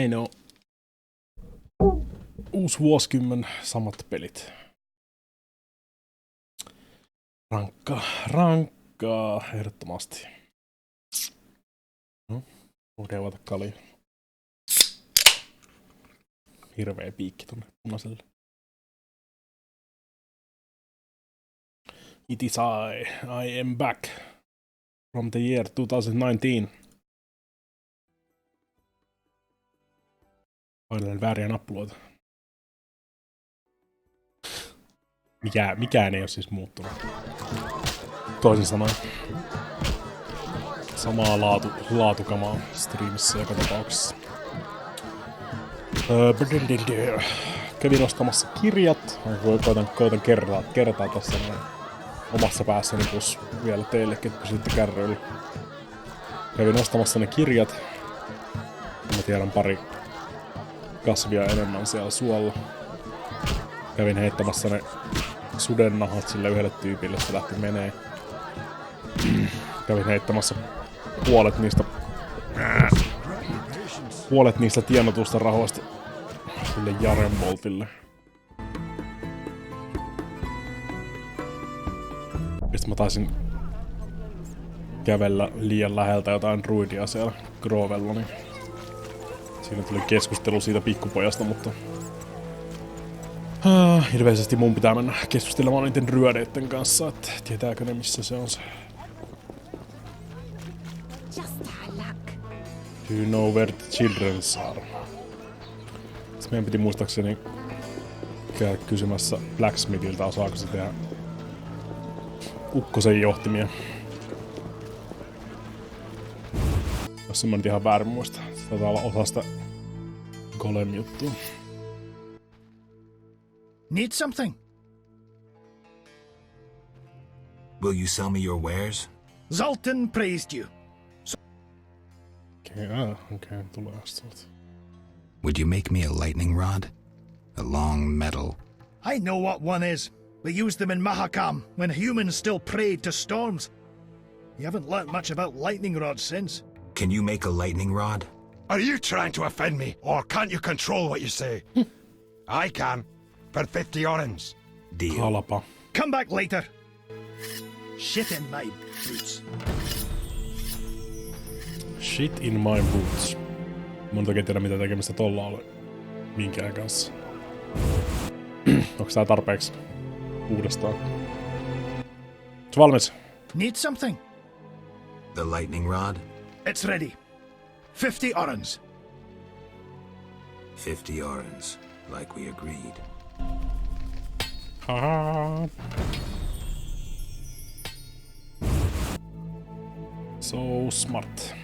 No. Uusi vuosikymmen, samat pelit. Rankkaa, ehdottomasti. No, voidaan avata kalia. Hirveä piikki tonne punaiselle. It is I am back from the year 2019. Painelen vääriä nappuloita. Mikään ei ole siis muuttunut. Toisin sanoen. Samaa laatukamaa striimissä joka tapauksessa. Kävin ostamassa kirjat. Koitan kertaa tässä omassa päässäni plus vielä teillekin, että pysytte kärryillä. Kävin ostamassa ne kirjat. Mä tiedän pari kasvia enemmän siellä suolla. Kävin heittämässä ne sudennahat sille yhdelle tyypille, se lähti menee. Kävin heittämässä puolet niistä tienatusta rahoista sille Jarenboltille. Sitten mä taisin kävellä liian läheltä jotain druidia siellä Grovella, niin siinä tuli keskustelu siitä pikkupojasta, mutta ilmeisesti mun pitää mennä keskustelemaan niiden ryödeitten kanssa, että tietääkö ne missä se on se. Do you know where the children are? Sitten meidän piti muistaakseni käydä kysymässä Blacksmithiltä, osaako se tehdä ukkosen johtimia. Jos mä nyt ihan väärin muista. Se taitaa olla osa sitä golem-juttua. Need something? Will you sell me your wares? Zoltan praised you. Okay, tulee asti. Would you make me a lightning rod? A long metal? I know what one is. We used them in Mahakam when humans still prayed to storms. You haven't learnt much about lightning rods since. Can you make a lightning rod? Are you trying to offend me, or can't you control what you say? I can, for 50 orens. Deal. Halpa. Come back later. Shit in my boots. Shit in my boots. Mä en toki tiedä mitä tekemistä tolla oli minkään kanssa. Onks tää tarpeeksi uudestaan? Oot valmis? Need something? The lightning rod? It's ready. 50 orens. 50 orens, like we agreed. Haha. So smart.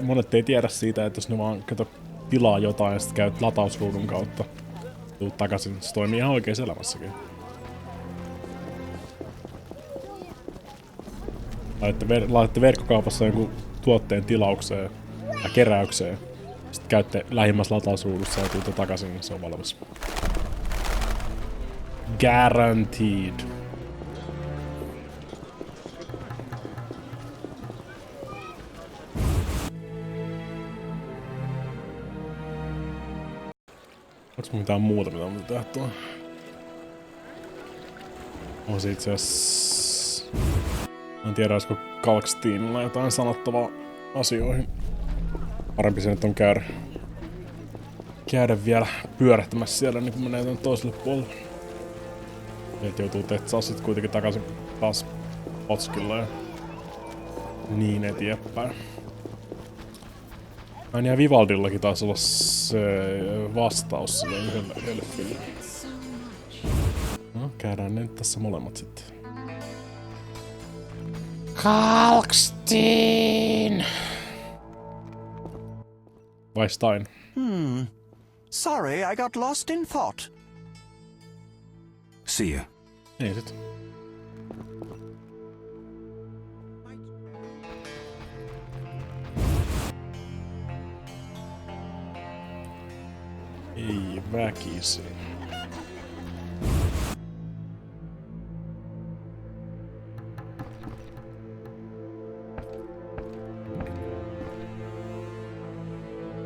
Monet ei tiedä siitä, että jos ne vaan tilaa jotain ja sit käyt latausruudun kautta tuut takaisin, se toimii ihan oikeassa elämässäkin. Laitatte verkkokaupassa jonkun tuotteen tilaukseen ja keräykseen. Sitten käytte lähimmässä latausruudussa ja tuutte takaisin, niin se on valmis. Guaranteed. Onks mun mitään muuta, mitä mun tehdä tuolla? On se itse asiassa... En tiedä, olisiko Kalksteinilla jotain sanottavaa asioihin. Parempi se nyt on käydä vielä pyörähtämässä siellä, niin kun menee tuonne toiselle puolelle. Meitä joutuu tetsaa sit kuitenkin takaisin taas potskilla ja niin eteenpäin. Ja Vivaldillakin taisi olla se vastaus sille yhdelle elfille. No, käydään ne nyt tässä molemmat sitten. Kalkstein! Vai Stein? Sorry, I got lost in thought. See ya. Ei sit. Ei väkisin.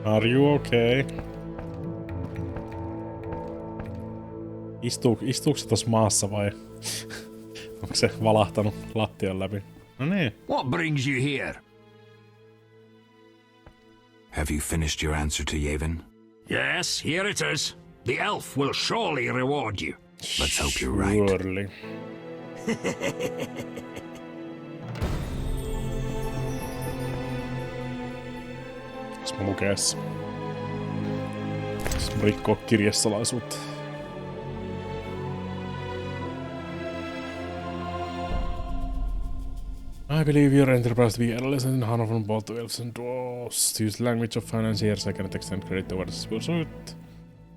Are you okay? Istuuko se tossa maassa vai onko se valahtanut lattian läpi? No niin. What brings you here? Have you finished your answer to Yavin? Yes, here it is. The elf will surely reward you. Let's hope you're right. Surely. Jos mä lukees. Jos mä rikkoo kirjesalaisuutta. I believe your enterprise to be endless and honor from both elves and dwarves. To use language of financiers, I cannot extend credit towards this pursuit.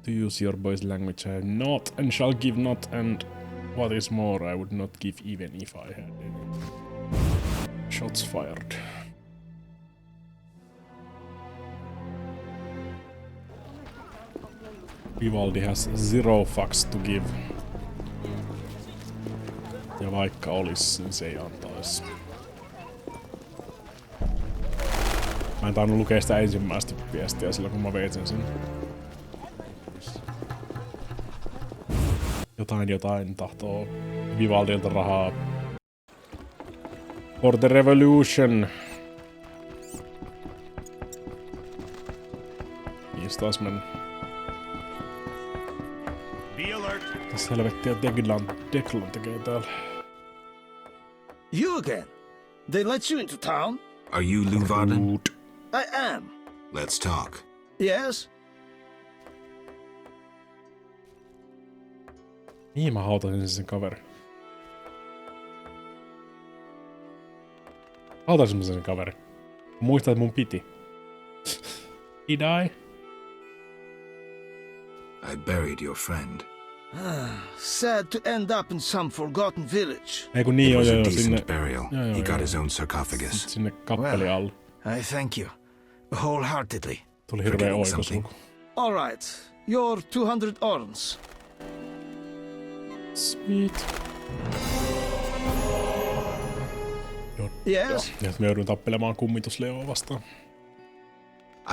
To use your boy's language, I have not and shall give not, and what is more, I would not give even if I had any. Shots fired. Vivaldi has zero fucks to give. Ja vaikka olis, niin se ei antais. Mä en tainnut lukea sitä ensimmäistä viestiä silloin, kun mä veitsen sen. Jotain tahtoo Vivaldilta rahaa. For the revolution. Niistä taas mennä. Be alert. Tässä helvettiä Declan tekee täällä. You again? They let you into town? Are you Luvarden? I am. Let's talk. Yes? Mihin mä hautasin sen kaveri? Hautaisin mä sen kaveri? Muistan, että mun piti. Did I? I buried your friend. Sad to end up in some forgotten village. Ei kun It niin was a sinne. decent burial. He got joo. his own sarcophagus. Sinne kappeli alla. I thank you. Wholeheartedly. Tuli hirveä Forgetting oikos. something. All right. Your 200 orns. Sweet. Yes? Ja me joudun tappelemaan kummitusleoa vastaan.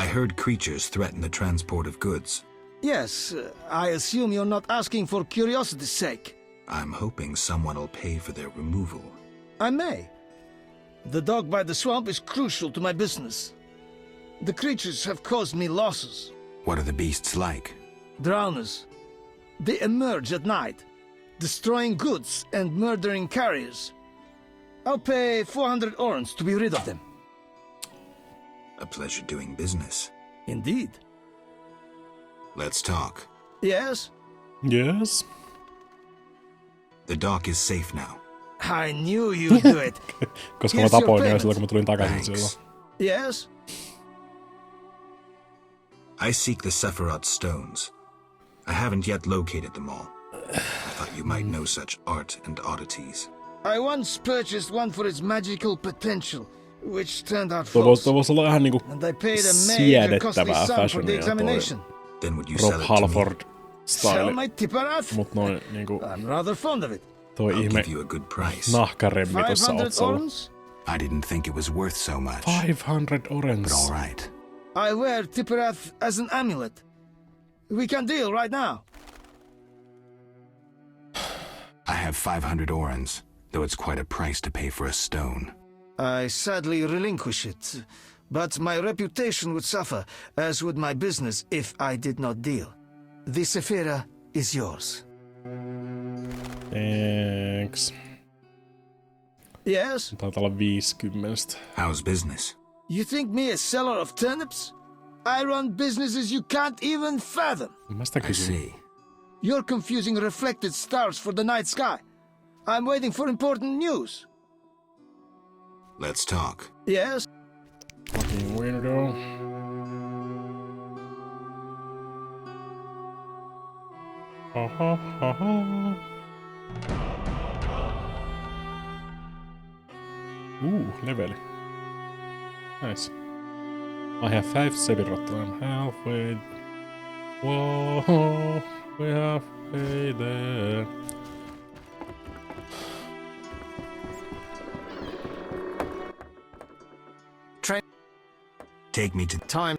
I heard creatures threaten the transport of goods. Yes. I assume you're not asking for curiosity's sake. I'm hoping someone will pay for their removal. I may. The dog by the swamp is crucial to my business. The creatures have caused me losses. What are the beasts like? Drowners. They emerge at night, destroying goods and murdering carriers. I'll pay 400 orns to be rid of them. A pleasure doing business. Indeed. Let's talk. Yes? Yes. The dock is safe now. I knew you'd do it. Koska mä Here's your tapoin ne payment. silloin, kun mä tulin takaisin Thanks. silloin. Yes? I seek the Sephiroth stones. I haven't yet located them all. I thought you might know such art and oddities. I once purchased one for its magical potential, which turned out Tuo false. voisi olla ihan niinku And I paid a major costly siedettävää sum for the fashionia toi examination. Then would you Rob sell it to me? Halford Sell style. my Tipperath? Mut noin niinku I'm rather fond of it. toi I'll ihme give you a good price. nahkaremmi tossa 500 otsalla. orns? I didn't think it was worth so much. 500 But orens. all right. I wear Tipperath as an amulet. We can deal right now. I have 500 orens, though it's quite a price to pay for a stone. I sadly relinquish it, but my reputation would suffer, as would my business if I did not deal. The Sephira is yours. Thanks. Yes? Taitaa olla 50. How's business? You think me a seller of turnips? I run businesses you can't even fathom. Mä sitä I kysyn. see. You're confusing reflected stars for the night sky. I'm waiting for important news. Let's talk. Yes? Fucking weirdo. Ha ha ha. Leveli. Nice. I have 5 Sephiroth. I'm halfway. Whoa, we're halfway there. Take me to... Time.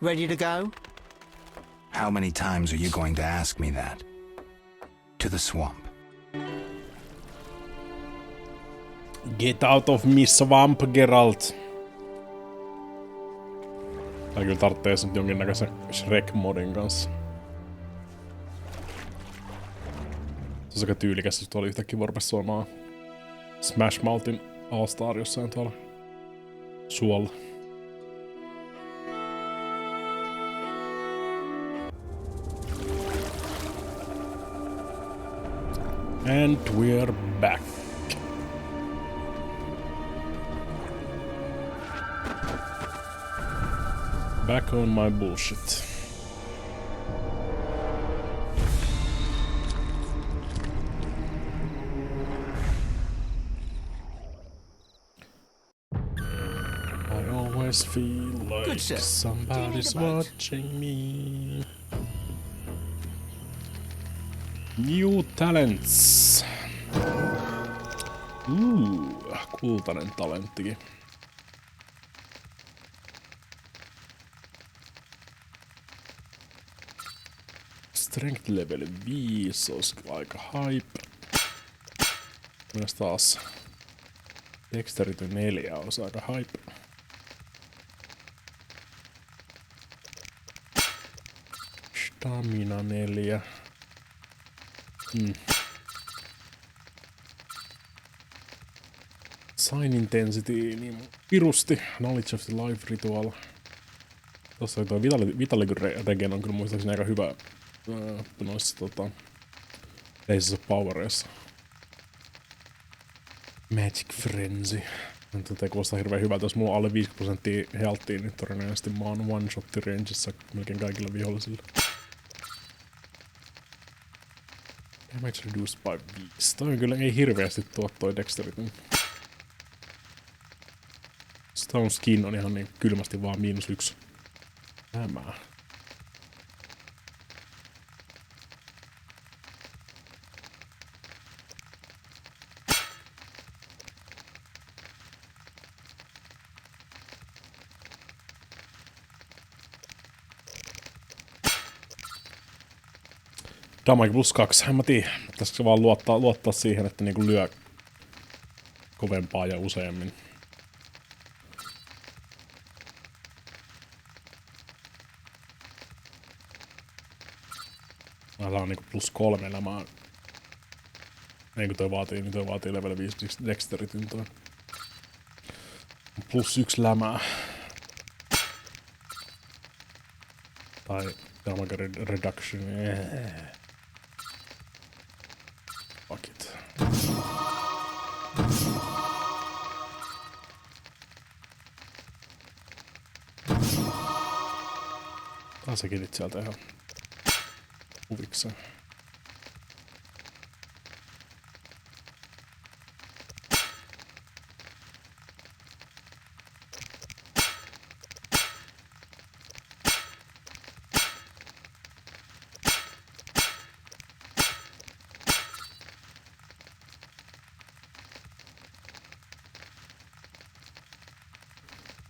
Ready to go? How many times are you going to ask me that? To the swamp. Get out of me swamp, Geralt. Tää kyllä tarvitsee nyt jonkinnäköisen Shrek-modin kanssa. Se on aika tyylikäs, jos tuolla yhtäkkiä vorpes soimaan Smash Mouthin All-Star jossain tuolla suolla. And we're back. Back on my bullshit. I always feel like Good, sir. somebody's Do you need a boat? watching me. New talents. Kultainen talenttikin. Strength level 5 olisi aika hype. Myös taas Dexterity 4 olisi aika hype. Stamina 4. Sign Intensity niin pirusti. Knowledge of the Life Ritual. Tossa oli tuo Vitality Regen on kyllä muistaakseni aika hyvä noissa Places of Powerissa. Magic Frenzy. Tätä kuulostaa hirveän hyvältä, jos mulla on alle 5% healthia, niin todennäköisesti mä oon one-shotti rangeissa melkein kaikilla vihollisilla. Damage reduced by 5. Toi kyllä ei hirveästi tuo toi Dexterity. Stone Skin on ihan niin kylmästi vaan -1. Tämä. Damage +2, en mä tiedä. Pitäisikö vaan luottaa siihen, että niinku lyö kovempaa ja useammin. Tää on niinku +3 elämää. Ei kun toi vaatii level 5 dexterityn toi. +1 lämää. Tai damage reduction. Fuck it. Taas sä kidit sieltä ihan huvikseen.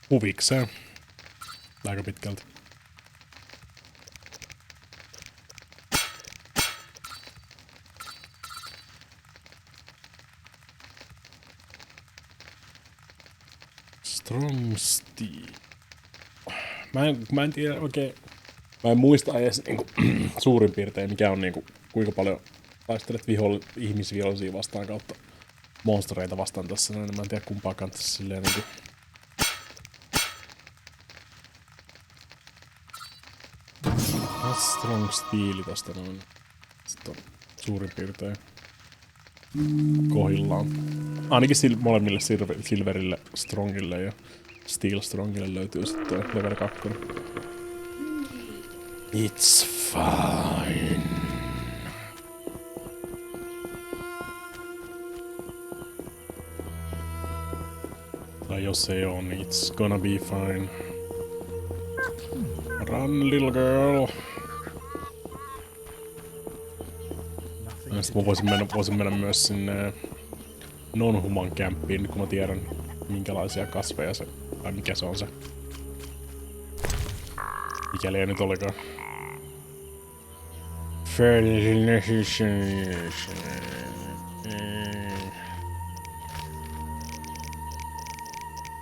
Huvikseen. Aika pitkälti. Strong Steel. Mä en tiedä oikein. Mä en muista edes niinku, suurin piirtein mikä on niinku, kuinka paljon taistelet ihmisvihollisia vastaan kautta monstereita vastaan tässä. Mä en tiedä kumpaa kannattaisi silleen niinku. Strong Steel tosta noin. Sitten on suurin piirtein kohillaan. Ainakin molemmille Silverille, Strongille ja Steel Strongille löytyy sitten level 2. It's fine. Tai jos ei oo, niin it's gonna be fine. Run, little girl. Ja sit mä voisin mennä myös sinne non-human campiin, kun mä tiedän minkälaisia kasveja se, tai mikä se on se Mikäli ei nyt olikaan.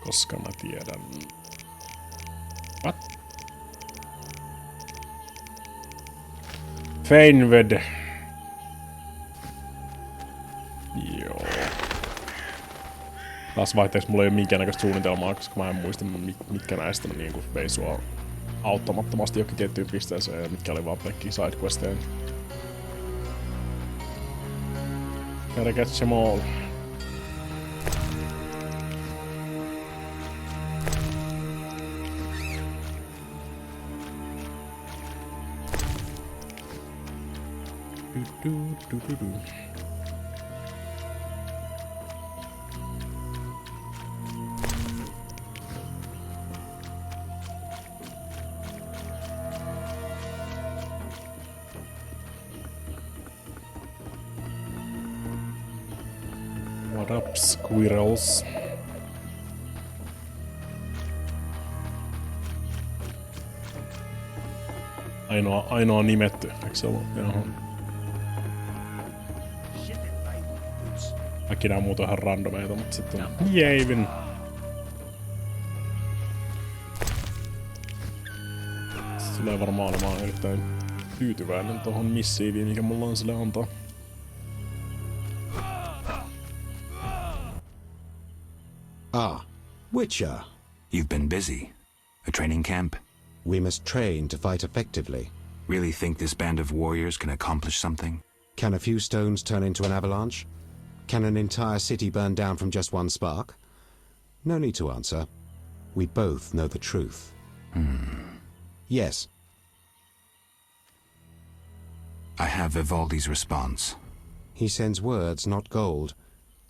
Koska mä tiedän. What? Feinved. Joo. Taas vaihteeksi mulla ei ole minkäännäköistä suunnitelmaa, koska mä en muista mitkä näistä niinku vei sua auttamattomasti jokin tiettyyn pisteeseen ja mitkä oli vaan pelkkiä sidequesteja. Gotta catch them all. What up, squirrels? Ainoa nimetty, eikö se ollut? Joo. Kaikki nää muut on ihan randomeita, mutta sitten on Jäivin. Se tulee varmaan olemaan erittäin tyytyväinen tohon missiiviin, mikä mulla on sille antaa. Ah, Witcher. You've been busy. A training camp? We must train to fight effectively. Really think this band of warriors can accomplish something? Can a few stones turn into an avalanche? Can an entire city burn down from just one spark? No need to answer. We both know the truth. Yes. I have Vivaldi's response. He sends words, not gold.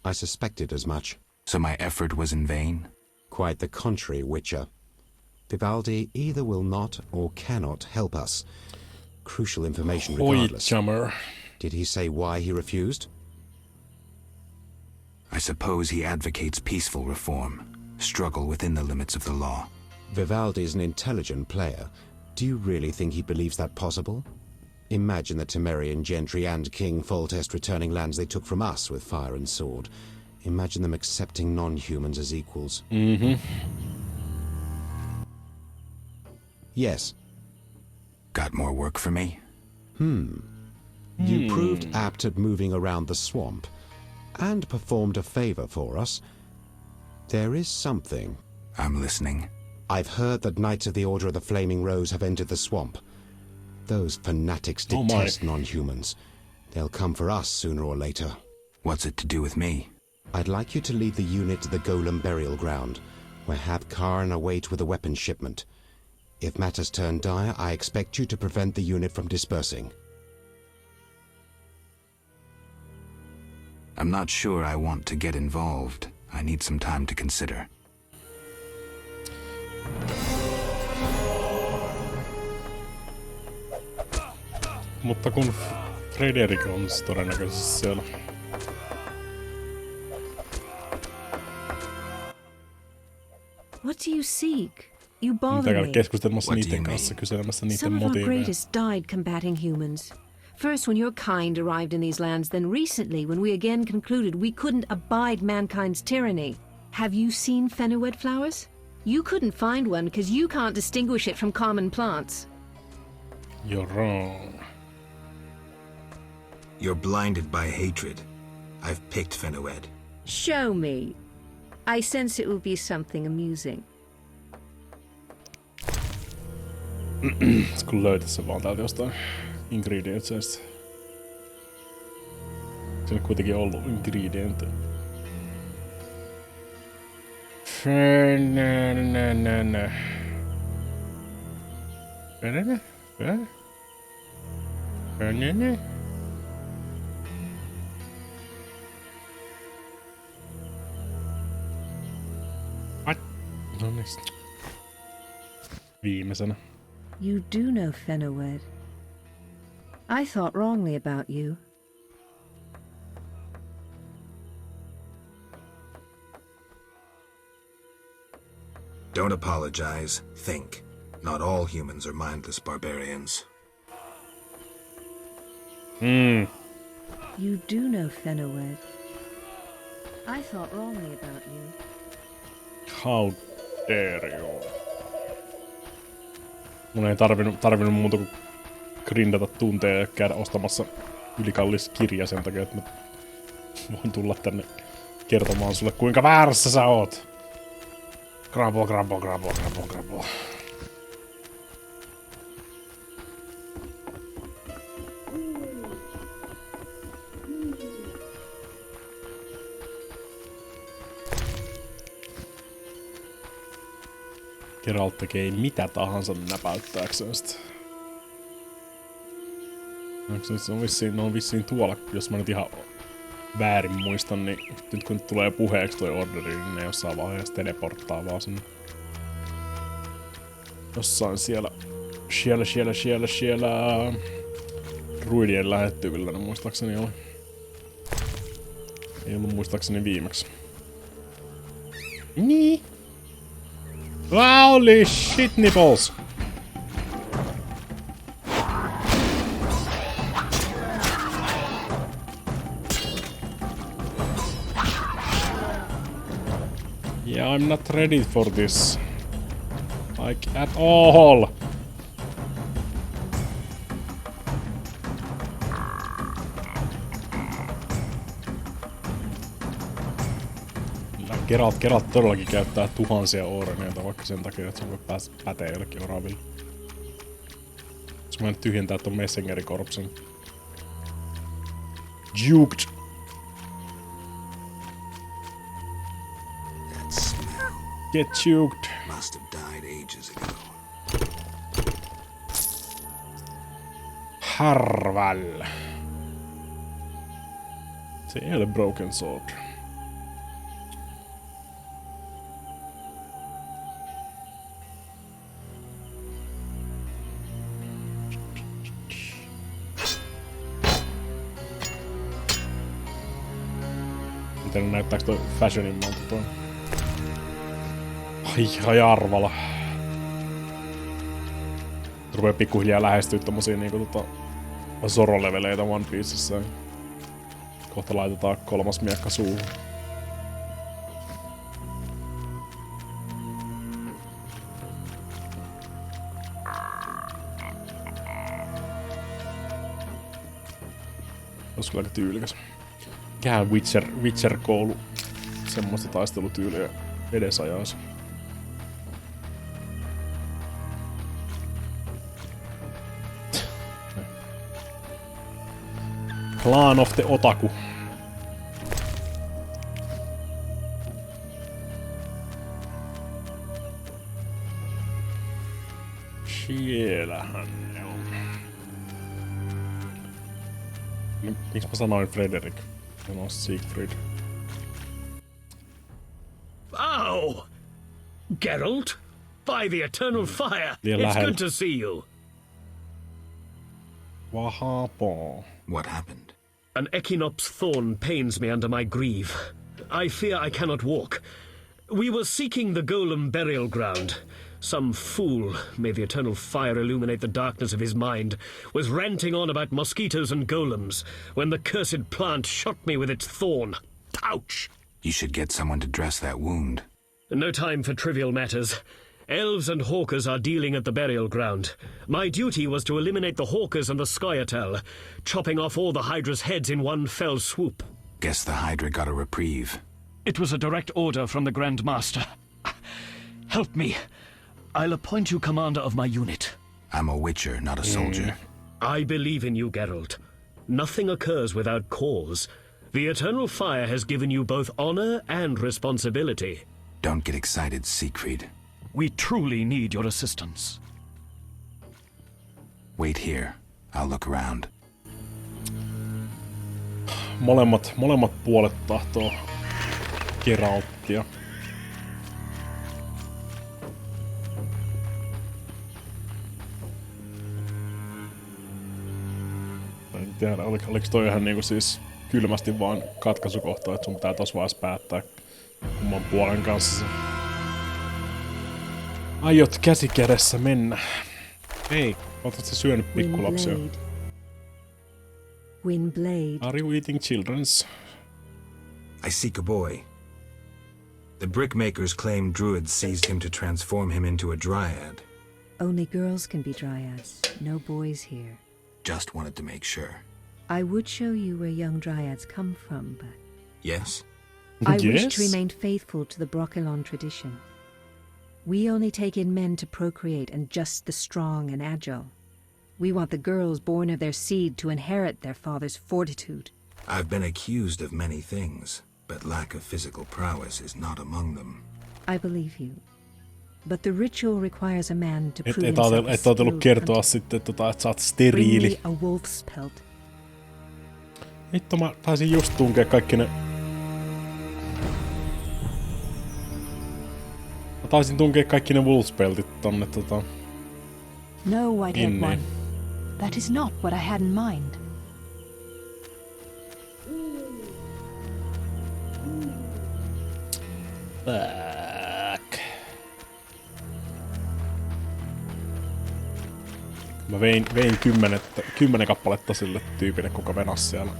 I suspected as much. So my effort was in vain? Quite the contrary, Witcher. Vivaldi either will not or cannot help us. Crucial information regardless. Jammer. Did he say why he refused? I suppose he advocates peaceful reform, struggle within the limits of the law. Vivaldi's an intelligent player. Do you really think he believes that possible? Imagine the Temerian gentry and King Foltest returning lands they took from us with fire and sword. Imagine them accepting non-humans as equals. Yes. Got more work for me? You proved apt at moving around the swamp, and performed a favor for us. There is something. I'm listening. I've heard that Knights of the Order of the Flaming Rose have entered the swamp. Those fanatics detest non-humans. They'll come for us sooner or later. What's it to do with me? I'd like you to lead the unit to the Golem Burial Ground, where Hab Karn await with a weapons shipment. If matters turn dire, I expect you to prevent the unit from dispersing. I'm not sure I want to get involved. I need some time to consider. Mutta kun Frederik on todennäköisesti siellä. What do you seek? You bother Mitä me. keskustelemassa niiden kanssa, kyselemässä niiden Some of our motiiveja. greatest died combating humans. First when your kind arrived in these lands, then recently when we again concluded we couldn't abide mankind's tyranny. Have you seen Fenowed flowers? You couldn't find one because you can't distinguish it from common plants. You're wrong. You're blinded by hatred. I've picked Fenowed. Show me. I sense it will be something amusing. Kun löytät sen vaan täältä jostain ingredientseista. Se on kuitenkin ollut ingredienttejä. What? No niin. Viimeisenä. You do know Fenowed. I thought wrongly about you. Don't apologize. Think. Not all humans are mindless barbarians. You do know Fenowed. I thought wrongly about you. How dare you? Mun ei tarvinnut muuta kuin grindata tunteja ja käydä ostamassa ylikallis kirja sen takia, että mä voin tulla tänne kertomaan sulle, kuinka väärässä sä oot. Grabo. Geralt tekee mitä tahansa näpäyttääkseen sitä. Ne on vissiin tuolla, jos mä nyt ihan väärin muistan, niin nyt kun tulee puheeksi toi orderi, niin ne jossain vaiheessa teleporttaa vaan sinne. Jossain siellä druidien lähettyvillä ne muistaakseni oli. Ei ollut muistaakseni viimeksi. Niin. Holy shit nipples! Yeah, I'm not ready for this. Like at all. Geralt todellakin käyttää tuhansia ooreneita vaikka sen takia, että se voi päteä jollekin oraville. Jos mä nyt tyhjentää ton Messengerikorpsen. Juked! Get juked! Must have died ages ago. Harval. Se ei ole broken sword. Miten näyttääks toi fashionimmalta toi? Ai arvala. Rupee pikkuhiljaa lähestyä tommosia niinku Zoro-leveleitä One Piecessa. Kohta laitetaan 3. miekka suuhun. Olis kyllä aika tyylikäs. Mikähän Witcher-koulu semmoista taistelutyyliä edesajaisi. Clan of the Otaku. Siellähän ne on. Miksi mä sanoin Frederick? Se on Siegfried. Oh! Geralt? By the eternal fire! It's good to see you. Wahapon. What happened? An Echinops thorn pains me under my greave. I fear I cannot walk. We were seeking the golem burial ground. Some fool, may the eternal fire illuminate the darkness of his mind, was ranting on about mosquitoes and golems when the cursed plant shot me with its thorn. Ouch! You should get someone to dress that wound. No time for trivial matters. Elves and hawkers are dealing at the burial ground. My duty was to eliminate the hawkers and the Scoia'tael, chopping off all the Hydra's heads in one fell swoop. Guess the Hydra got a reprieve. It was a direct order from the Grand Master. Help me. I'll appoint you commander of my unit. I'm a Witcher, not a soldier. I believe in you, Geralt. Nothing occurs without cause. The eternal fire has given you both honor and responsibility. Don't get excited, Siegfried. We truly need your assistance. Wait here. I'll look around. Molemmat puolet tahtoo Geralttia. En tiedä, oliko toi ihan niinku siis kylmästi vaan katkaisukohta, että sun pitää tos vaan päättää kumman puolen kanssa se. Aiot käsi kädessä mennä. Ei, ootko sä syönyt pikkulapsia? Windblade. Are you eating children's? I seek a boy. The brickmakers claim druids seized him to transform him into a dryad. Only girls can be dryads. No boys here. Just wanted to make sure. I would show you where young dryads come from, but Yes? I wish to remain faithful to the Brokilon tradition. We only take in men to procreate, and just the strong and agile. We want the girls born of their seed to inherit their father's fortitude. I've been accused of many things, but lack of physical prowess is not among them. I believe you. But the ritual requires a man to prove Et himself a ajatellut skilled kertoa hunter. sitten, että sä oot Bring steriili. me a wolf's pelt. Vittu, mä taisin just tunkea kaikki ne... Mä taisin tunkea kaikki ne wolfspeltit tonne No, white-haired Inne. one. That is not what I had in mind. Back. Mä vein 10 kappaletta sille tyypille, kuka venas siellä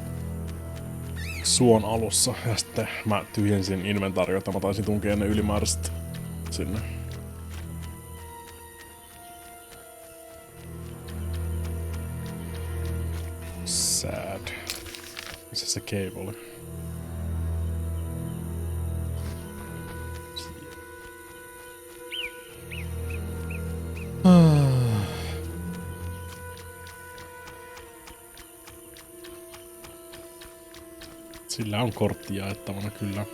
suon alussa. Ja sitten mä tyhjensin inventaariota, mä taisin tunkea ne ylimääräiset sinne. Sad. Missä se cave oli? Sillä on kortti jaettavana kyllä.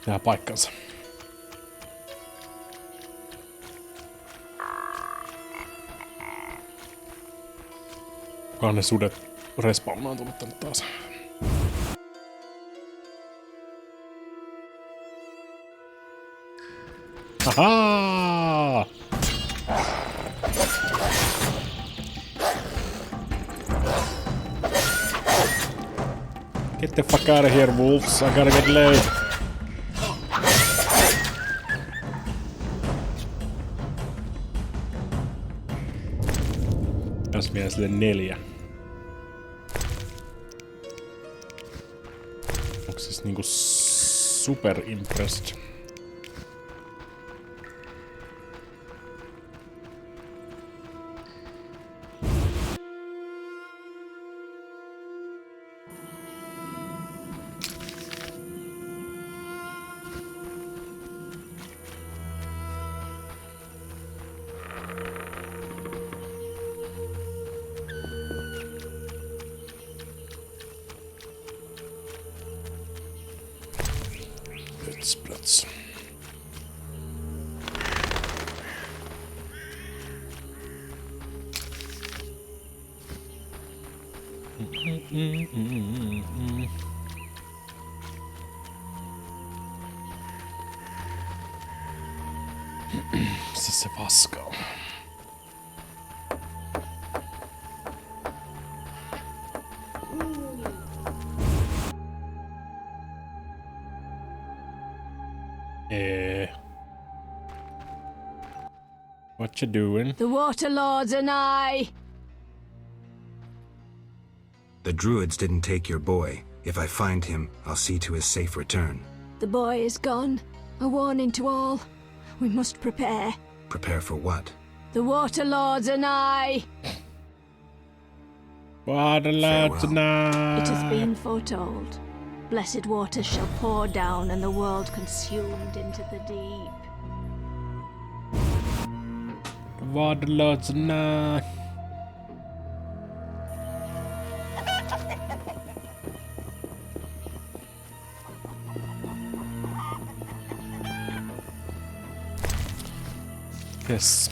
Jää paikkansa. Kukaan ne sudet respawnaan tänne taas. Ahaa! Get the fuck out of here, wolves. I gotta get laid. Tässä vielä sille 4. Onks siis niinku super impressed? Splits. Se paska on. What you doing? The Water Lords and I. The druids didn't take your boy. If I find him, I'll see to his safe return. The boy is gone. A warning to all. We must prepare. Prepare for what? The Water Lords and I. What allowed tonight? It has been foretold. Blessed waters shall pour down and the world consumed into the deep. What allowed tonight?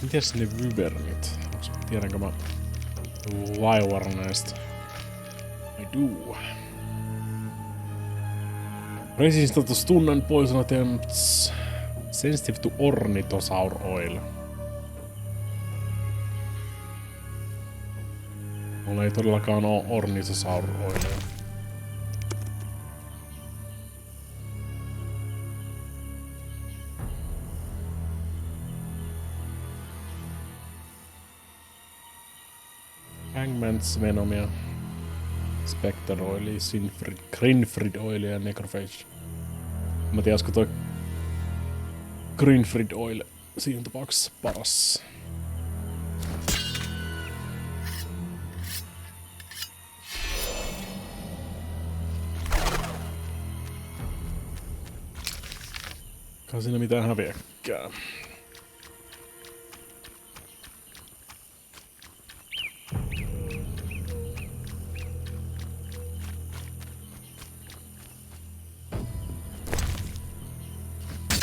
Mites ne vyvernit? Tiedänkö mä vaivarneista? I do. Resistant to stun and poison attempts. Sensitive to ornithosaur oil. Mulla ei todellakaan oo ornithosaur oilia. Descendants, Venomia, Spectre Oili, Grinfrid Oili ja Necrophage. Mä tiedän, olisiko toi Grinfrid Oil siinä tapauksessa paras. Eikä siinä mitään häviäkään.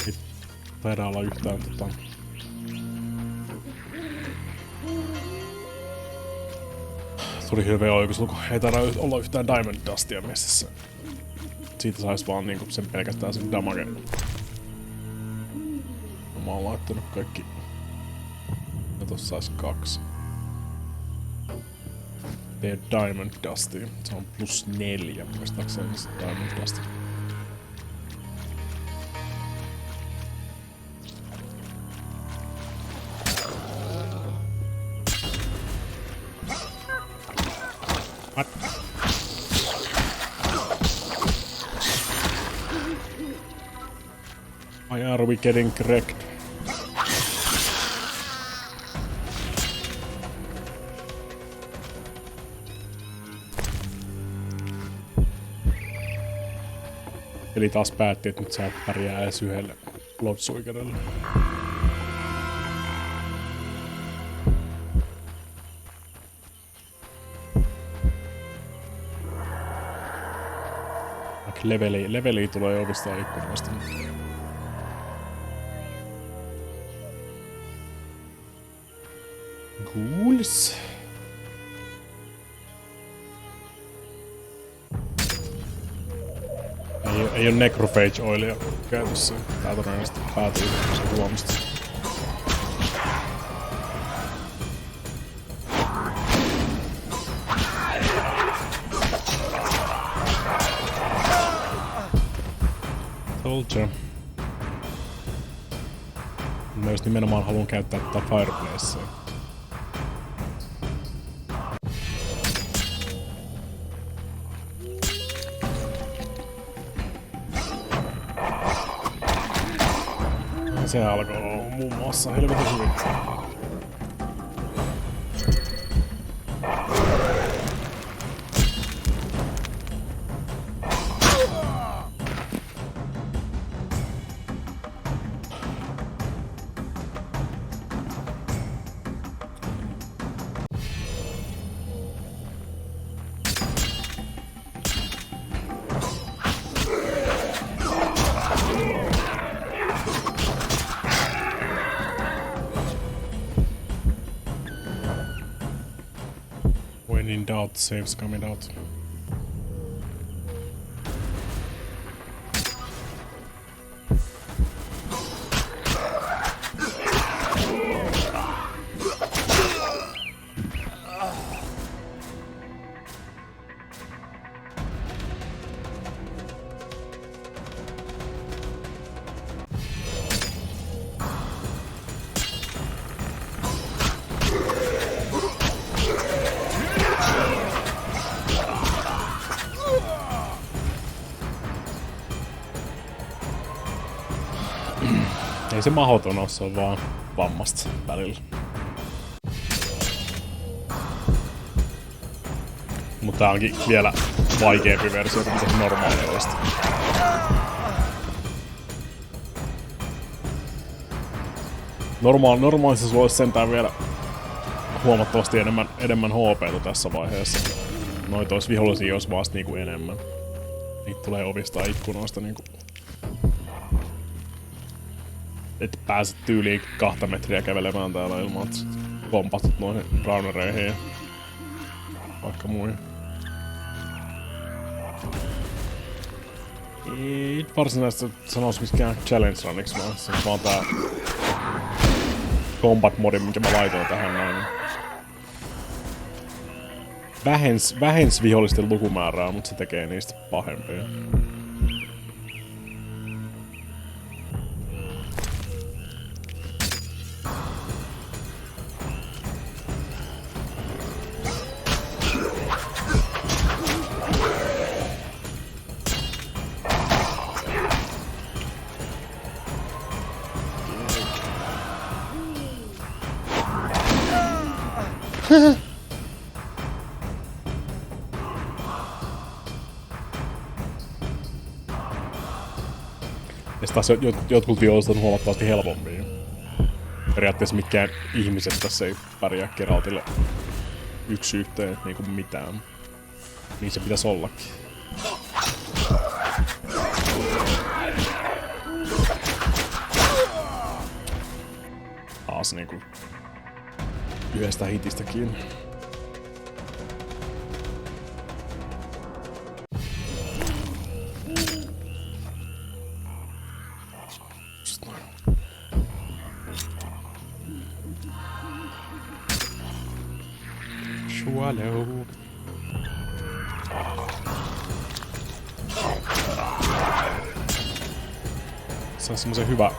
Ei taida olla yhtään tuli hirveä oikosulku. Ei taida olla yhtään Diamond Dustia messissä. Siitä sais vaan niinku sen pelkästään sen damage. Mä oon laittanut kaikki. Ja tossa sais 2. Tee Diamond Dustia. Se on +4 muistaakseni se Diamond Dust. What? Why are we getting correct? Eli taas päätti, että nyt sä et pärjää edes yhdelle Bloodsuikerille. Leveli tulee oikeastaan ikkunasta. Ghouls. Ei oo Necrophage Oilia käytössä. Tää todennäköisesti päätyy huomista. Soldier. Mä just nimenomaan haluan käyttää tätä Fireplacea. Se alkoi muun muassa helvetin hyvin. When in doubt, saves coming out. Ei se mahdoton oo, se on vaan vammasta välillä. Mut tää onkin vielä vaikeampi versio kuin mitä se normaali olisi. Normaalisesti sulla olisi sentään vielä huomattavasti enemmän HP:ta tässä vaiheessa. Noita olisi vihollisia olisi vasta niinku enemmän. Niitä tulee ovista ja ikkunoista niinku. Et pääset tyyliin 2 metriä kävelemään täällä ilman, että kompastut noihin raunereihin ja vaikka muihin. Ei varsinaisesti sanois miskään challenge runiksi, vaan se on vaan tää combat modi, minkä mä laitoin tähän näin. Vähens vihollisten lukumäärää, mutta se tekee niistä pahempia. Ja sit taas jotkut joulut on huomattavasti helpompia. Periaatteessa mitkään ihmiset tässä ei pärjää Geraltille yksi yhteen niinku mitään. Niin se pitäisi ollakin. Taas niinku yhdestä hitistä kiinni. Swallow. Se on semmosen hyvä.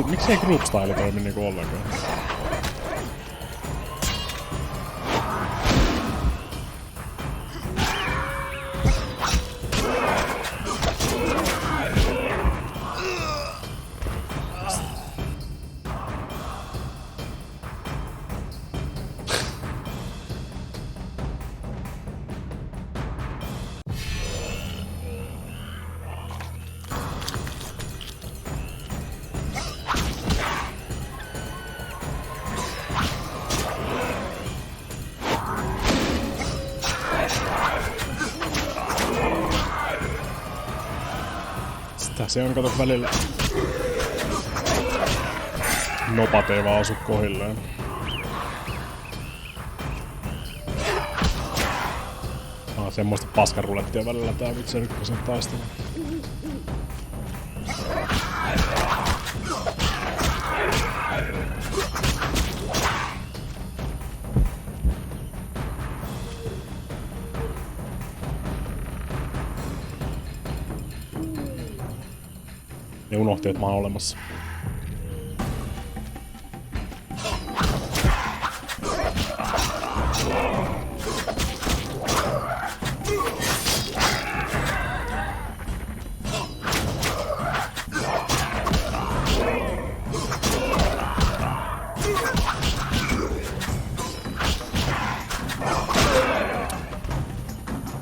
Miksei group style toimi niinku ollenkaan? Se on kato välillä. Nopat ei vaan osu kohilleen. Semmoista paskarulettia välillä tää Witcher 1 taistelu. Ne unohti, että mä oon olemassa.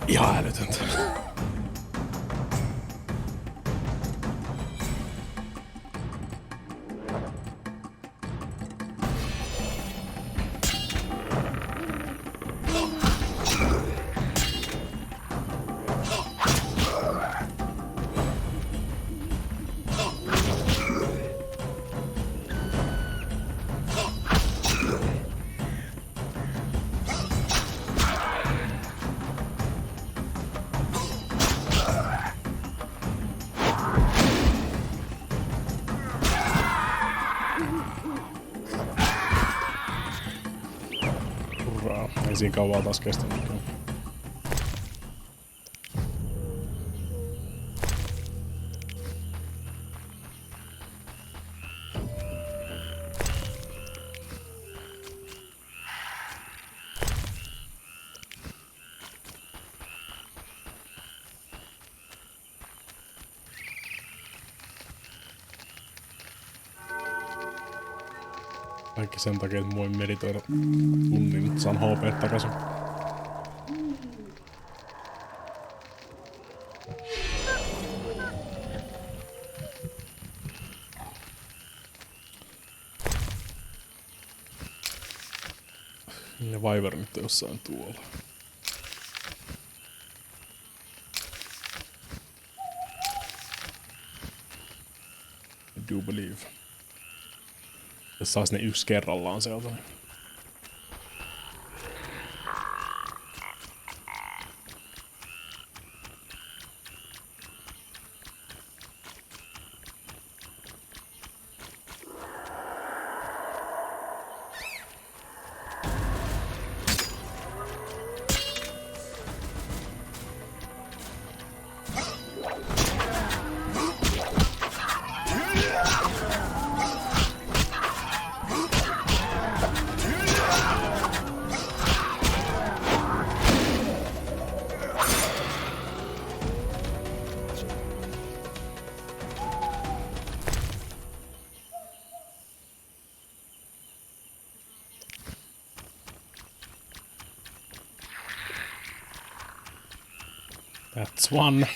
Ihan älytöntä. Ei siinä kauan taas kestänytkään. Kaikki sen takia, että mä voin meditoida tunnin, että saan HP takaisin. Ja Wyvernit on jossain tuolla. I do believe. Jos sais ne yksi kerrallaan sieltä. That's one.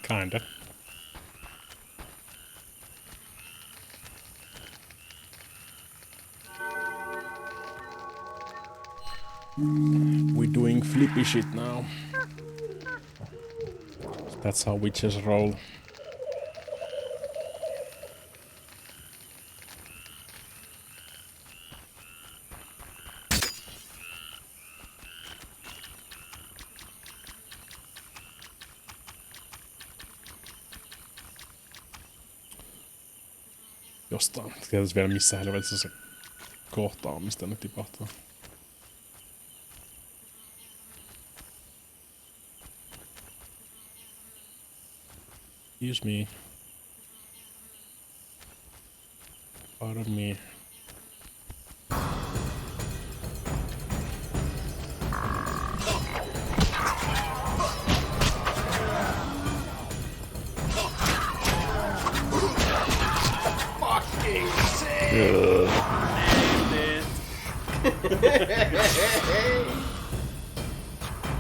Kinda. We're doing flippy shit now. That's how witches roll. Jostain. Tietäis vielä missä helvetissä se kohta on, mistä ne tipahtaa. Excuse me. Pardon me.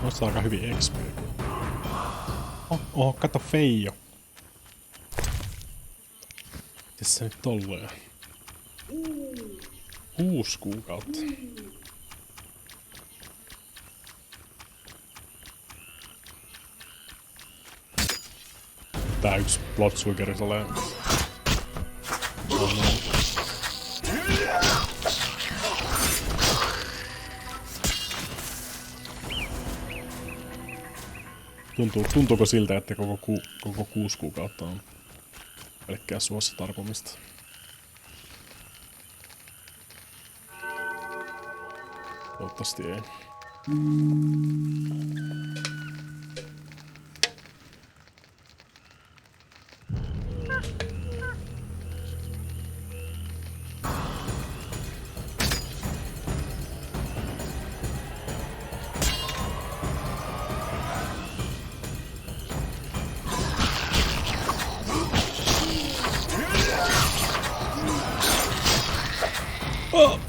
Noissa on aika hyvin XP. Kato Feijo. Mites se nyt tolleen? 6 kuukautta. Tää yksi Bloodsuigeri tulee. Tuntuuko siltä, että koko 6 kuukautta on pelkkää suossa tarpomista? Toivottavasti ei. Oh!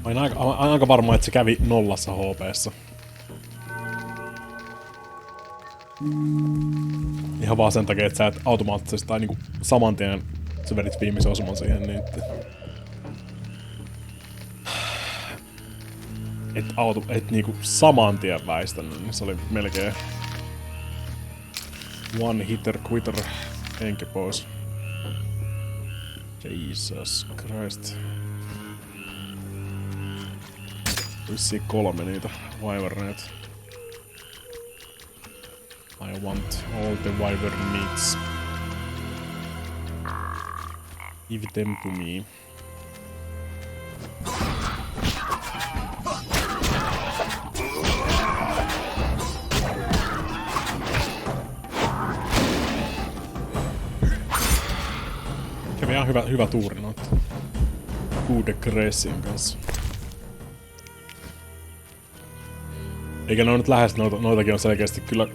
Olen aika varma, että se kävi 0 HP:ssa. Ihan vaan sen takia, että sä et automaattisesti tai niinku saman tien sä vedit viimeisen osuman siihen, niin et niinku saman tien väistänyt, niin se oli melkein one hitter quitter henki pois. Jesus Christ. Vissiin 3 niitä wyverneitä. I want all the wyvern meats. Give them to me. Kävi ihan hyvä tuuri noita Coup de Gracein kanssa. Eikä ne ole nyt lähes noitakin on selkeästi kyllä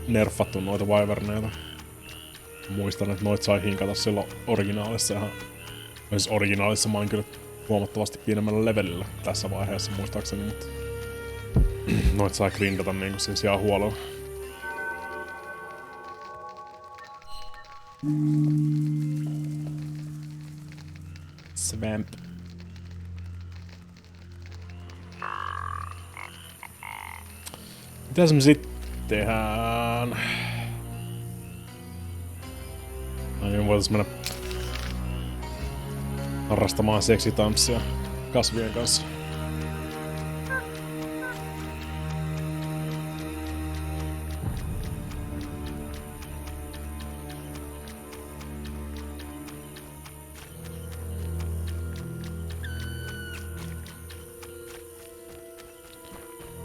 nerfattu noita wyverneitä. Muistan, että noit sai hinkata silloin originaalissa ihan... Siis originaalissa mä oon kyllä huomattavasti pienemmällä levelillä tässä vaiheessa muistaakseni, mutta... Noit sai grindata niinku siis ihan huolella. Swamp. Mitäs me sit tehdään? No niin, voitais mennä harrastamaan seksitanssia kasvien kanssa.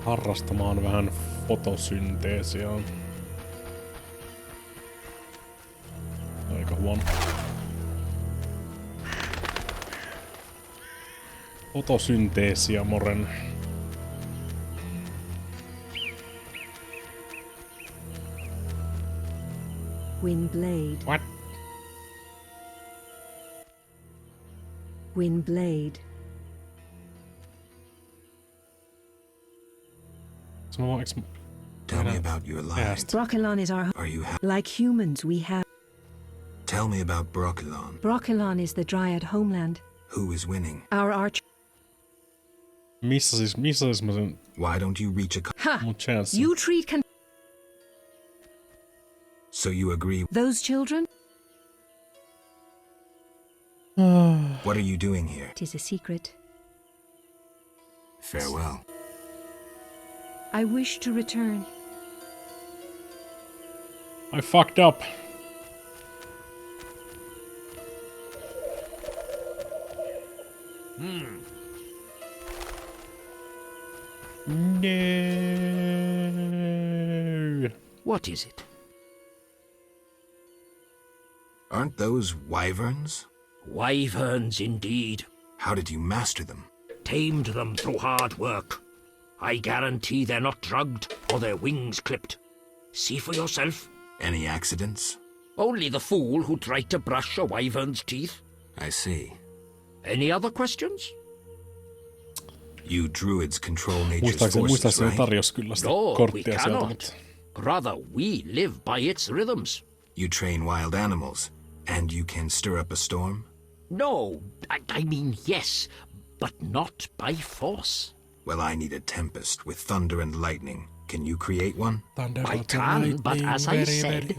Harrastamaan vähän fotosynteesiä. Aika huono. Fotosynteesiä, moren. Windblade. What? Windblade. Tell me about your lives. Brokilon is our Are you like humans, we have. Tell me about Brokilon. Brokilon is the Dryad homeland. Who is winning? Our arch. Missä siis mä sen Why don't you reach a Ha! mun chance? You treat So you agree? those children? What are you doing here? It is a secret. Farewell. I wish to return. I fucked up. No. What is it? Aren't those wyverns? Wyverns, indeed. How did you master them? Tamed them through hard work. I guarantee they're not drugged or their wings clipped. See for yourself. Any accidents? Only the fool who tried to brush a wyvern's teeth. I see. Any other questions? You druids control nature's Muistaakseni forces, right? tarjosi kyllä sitä No, we korttia sieltä, cannot. mutta... Rather, we live by its rhythms. You train wild animals, and you can stir up a storm? No, I mean yes, but not by force. Well, I need a tempest with thunder and lightning. Can you create one? I can, but as I said...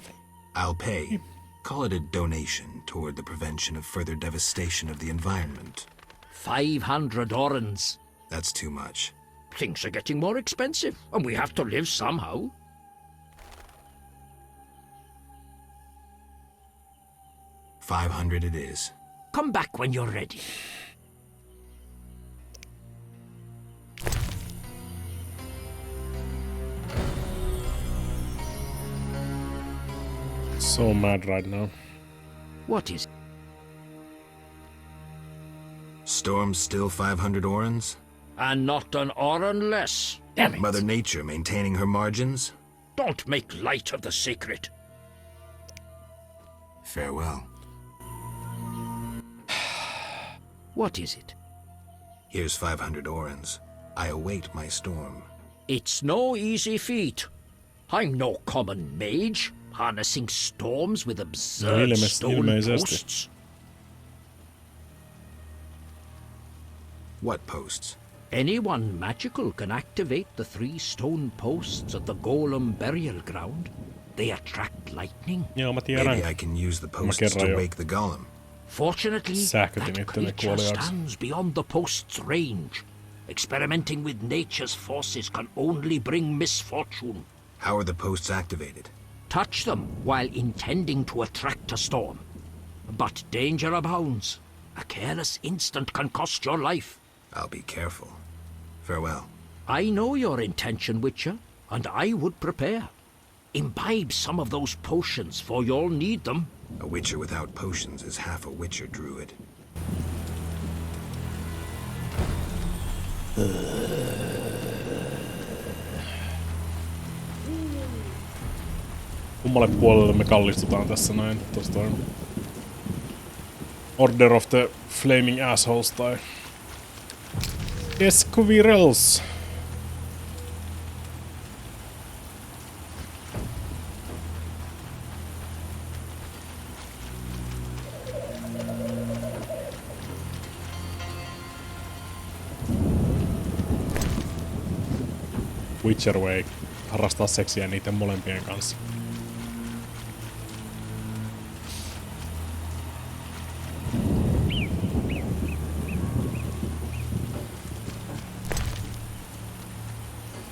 I'll pay. Call it a donation toward the prevention of further devastation of the environment. 500 orens. That's too much. Things are getting more expensive, and we have to live somehow. $500 it is. Come back when you're ready. So mad right now. What is... Storm's still 500 orens? And not an oren less. Damn it. Mother Nature maintaining her margins? Don't make light of the sacred. Farewell. What is it? Here's 500 orens. I await my storm. It's no easy feat. I'm no common mage, harnessing storms with absurd stone posts. What posts? Anyone magical can activate the 3 stone posts at the golem burial ground. They attract lightning. Joo, mä tiedän. Maybe I can use the posts to wake the golem. Fortunately, Sähkötin that itteni creature kuoliaaksi. stands beyond the post's range. Experimenting with nature's forces can only bring misfortune. How are the posts activated? Touch them while intending to attract a storm. But danger abounds. A careless instant can cost your life. I'll be careful. Farewell. I know your intention, Witcher, and I would prepare. Imbibe some of those potions, for you'll need them. A witcher without potions is half a witcher druid. Kummalle puolelle me kallistutaan tässä näin? Tosta on Order of the Flaming Assholes tai Esquirrels. Witcher Way. Harrastaa seksiä niiden molempien kanssa.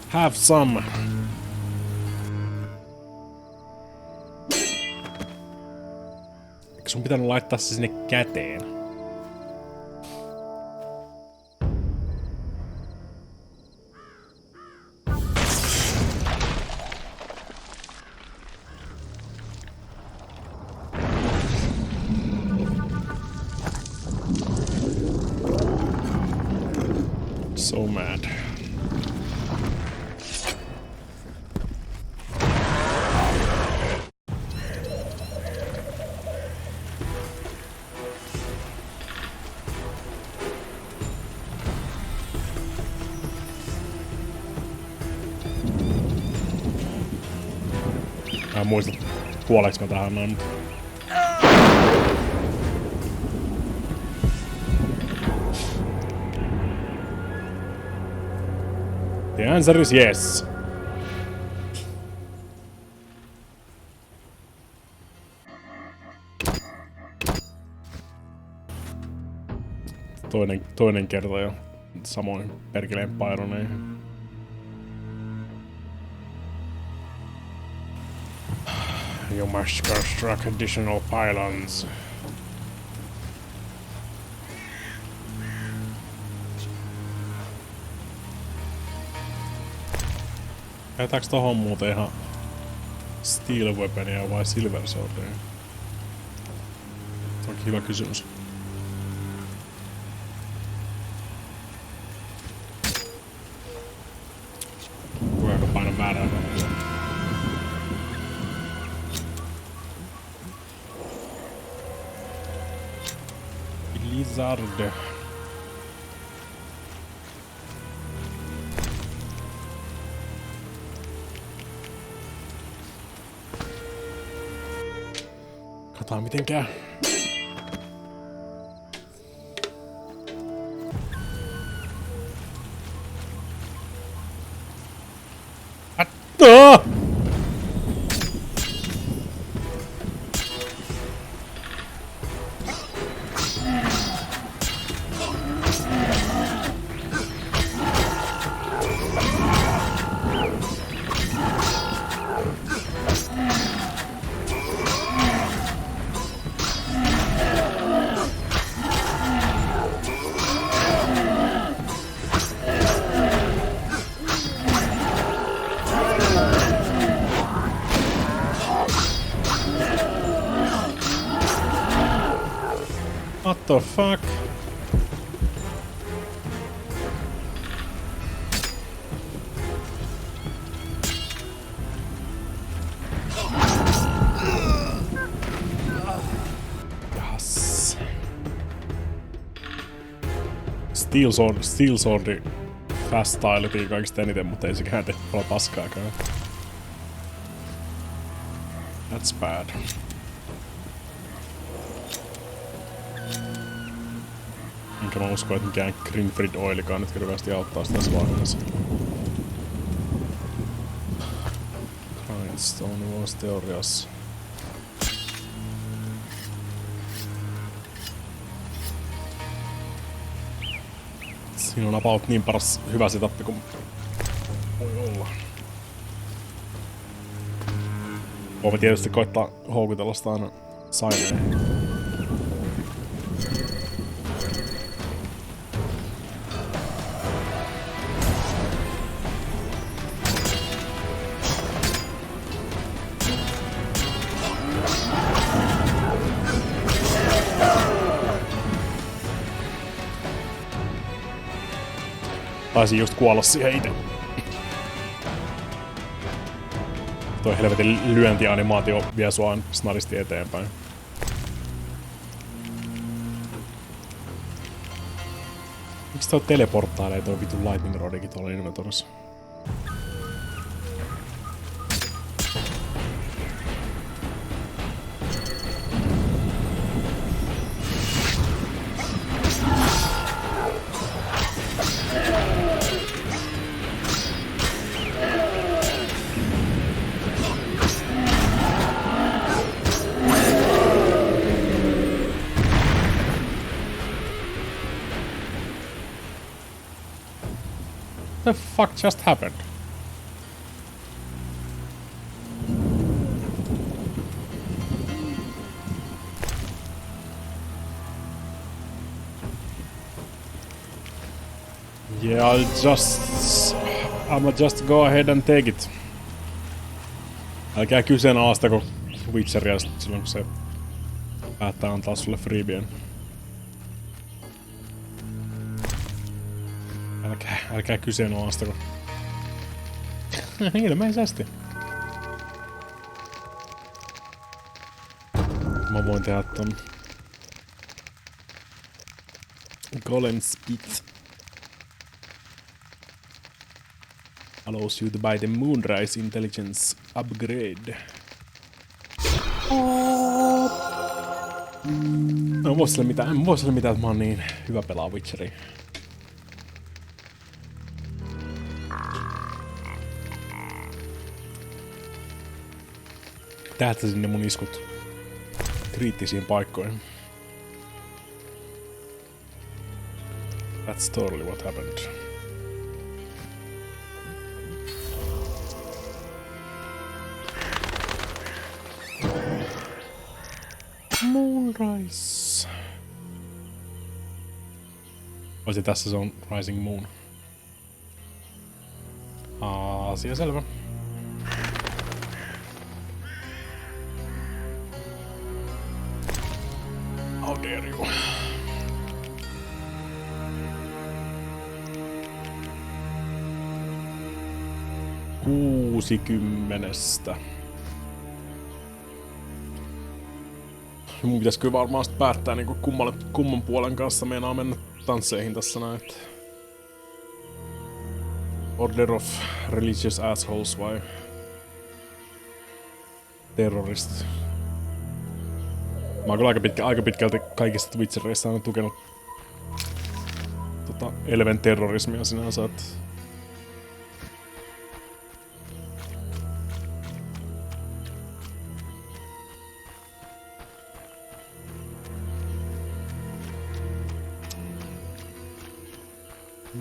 Have some. Eikö sun pitänyt laittaa se sinne käteen? So mad. Mä en muista, kuoleeks mä tähän noin. The answer is yes. Toinen kerta jo. Samoin perkeleen paironeihin. You must construct additional pylons. Käytääks tohon muuten ihan steel weaponia vai silver swordia? Se onkin hyvä kysymys. Voiko painaa väärää nappia? Blizzard. Katsotaan miten käy. Atto! What the fuck? Yes. Steel Swordi fast styletiin kaikista eniten, mutta ei sekään tee paljon paskaakaan. That's bad. Enkä mä usko, että mikään Grimfrid Oilikaan nyt hirveästi auttaa sitä tässä vaiheessa. Grindstone voisi teoriassa. Siinä on about niin paras hyvä setappi kuin voi olla. Voimme tietysti koittaa houkutella sitä aina saineen. Taisin just kuolla siihen ite. Toi helvetin lyöntianimaatio vie sua snaristi eteenpäin. Miksi toi teleporttailee toi vitun lightning rodikin tuolla inventorissa? What the fuck just happened? Yeah, I'ma just go ahead and take it. Älkää kyseenalaistako Witcheria silloin kun se päättää antaa sulle freebien. Älkää kyseenalaistako. Ilmeisesti. Mä voin tehdä ton Golem Spit. Allows you to buy the Moonrise Intelligence upgrade. No, en voi sille mitään, että mä oon niin hyvä pelaa Witcheria. Tähtäsin ne mun iskut kriittisiin paikkoihin. That's totally what happened. Moonrise. Oisi tässä se on Rising Moon. Asia selvä. How dare you? Kuusikymmenestä. Mun pitäis kyllä varmaan sit päättää niinku kumman puolen kanssa meinaa mennä tansseihin tässä näin. Order of Religious Assholes vai terroristit. Mä oon kyllä aika pitkälti kaikista Witchereissa aina tukenut Elven terrorismia sinänsä, että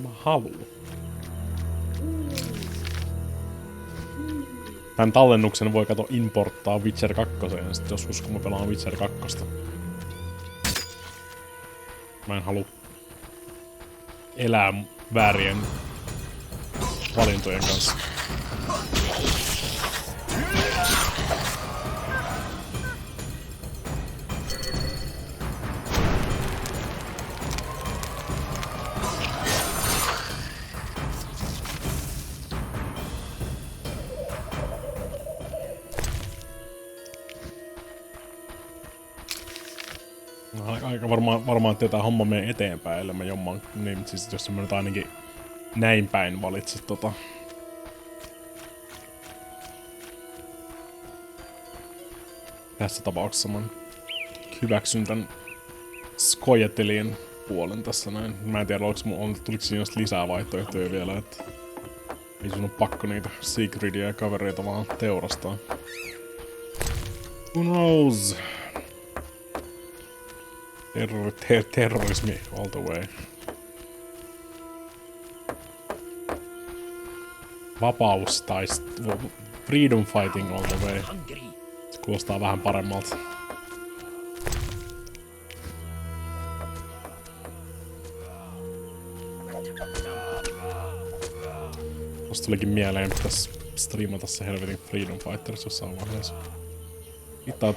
mä haluun. Tän tallennuksen voi importtaa Witcher 2 ja sit joskus kun mä pelaan Witcher 2. Mä en halua elää väärien valintojen kanssa. Aika varmaan että tämä homma menee eteenpäin, ellei mä jomman, niin siis jos mä nyt ainakin näin päin valitset tässä tapauksessa mä hyväksyn tän Skojetelin puolen tässä näin. Mä en tiedä, tuliko siinä lisää vaihtoehtoja vielä, että ei sun ole pakko niitä Sigridia ja kavereita vaan teurastaa. Who knows? Terrorismi all the way. Vapaus tai freedom fighting all the way. Se kuulostaa vähän paremmalta. Musta tulikin mieleen, pitäis striimata se helvetin Freedom Fighters jossain vaiheessa.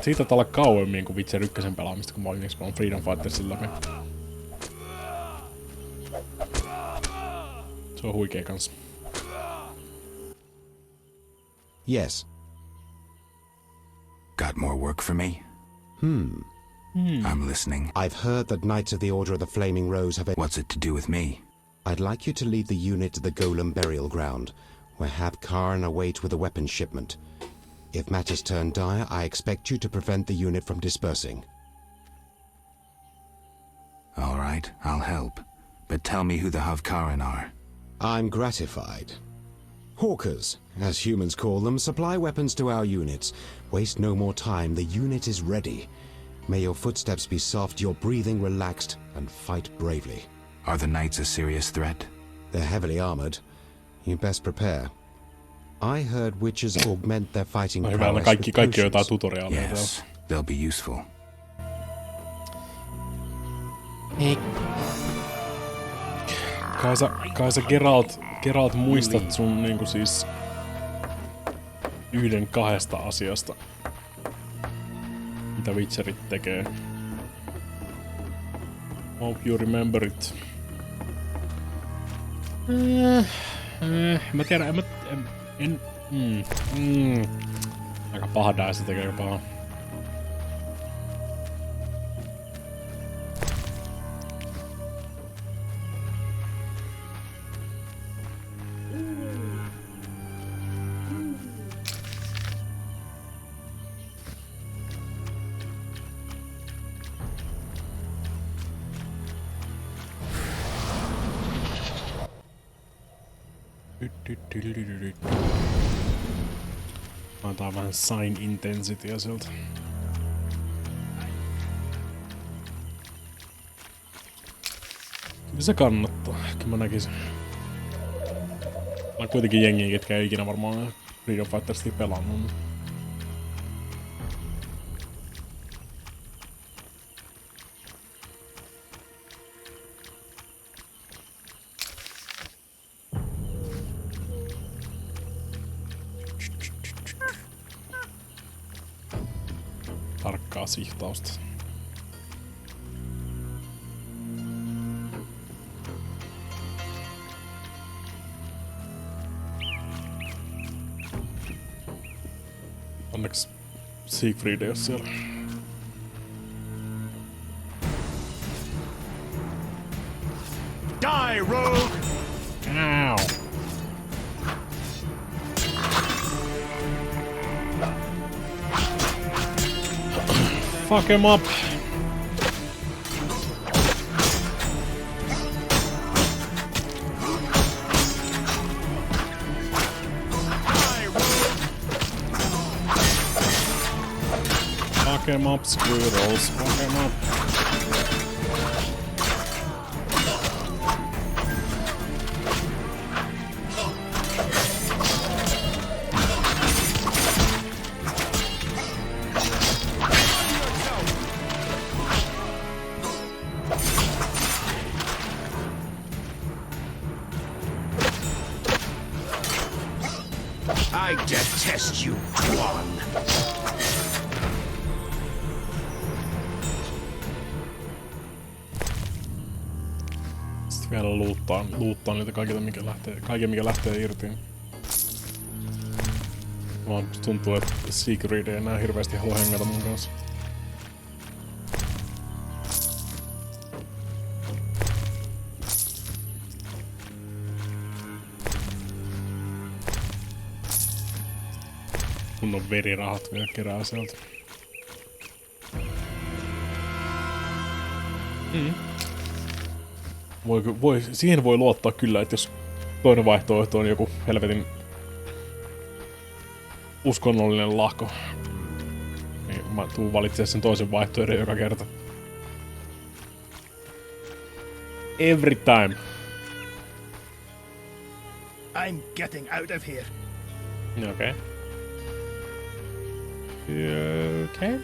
Siitä olla kauemmin kuin Witcher 1 pelaamista, kun mä olin Freedom Fightersin läpi. Se on huikea kans. Yes. Got more work for me? I'm listening. I've heard that Knights of the Order of the Flaming Rose have... What's it to do with me? I'd like you to lead the unit to the Golem burial ground, where Habkarn await with a weapons shipment. If matters turn dire, I expect you to prevent the unit from dispersing. All right, I'll help. But tell me who the Havkarin are. I'm gratified. Hawkers, as humans call them, supply weapons to our units. Waste no more time, the unit is ready. May your footsteps be soft, your breathing relaxed, and fight bravely. Are the knights a serious threat? They're heavily armored. You best prepare. I heard witches augment their fighting prowess with kaikki jotain tutoriaaleja. Yes, they'll be useful. Kai sä Geralt muistat sun niinku siis yhden kahdesta asiasta, mitä Witcherit tekee. Hope you remember it. Mä tiedän, aika paha se tekee pahaa. Laitetaan vähän sign intensityä sieltä. Kyllä se kannattaa. Kyllä mä näkisin. On kuitenkin jengiä, ketkä ei ikinä varmaan Freedom Fightersia pelannut. Tarkkaa sihtausta. Onneksi Siegfried ei oo siellä. Die, rogue! Ow! Fuck him up! Fuck him up, squirrels. Fuck him up. I detest you, Tuan. Sitten vielä luuttaan niitä kaiken mikä lähtee irti. Vaan tuntuu, että Sigrid ei enää hirveästi halua hengata mun kanssa. Kun on verirahat vielä kerää sieltä. Siihen voi luottaa kyllä, että jos toinen vaihtoehto on joku helvetin uskonnollinen lahko, niin mä tuun valitsemaan sen toisen vaihtoehdon joka kerta. Every time. I'm getting out of here. Okay. Okay.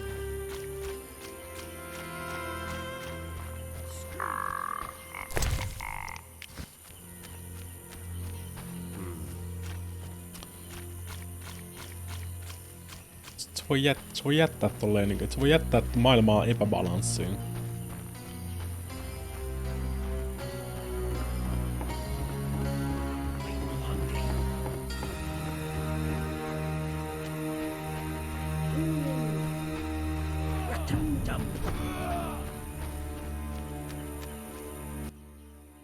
Se voi jättää tolleen, että se voi jättää maailmaa epäbalanssiin.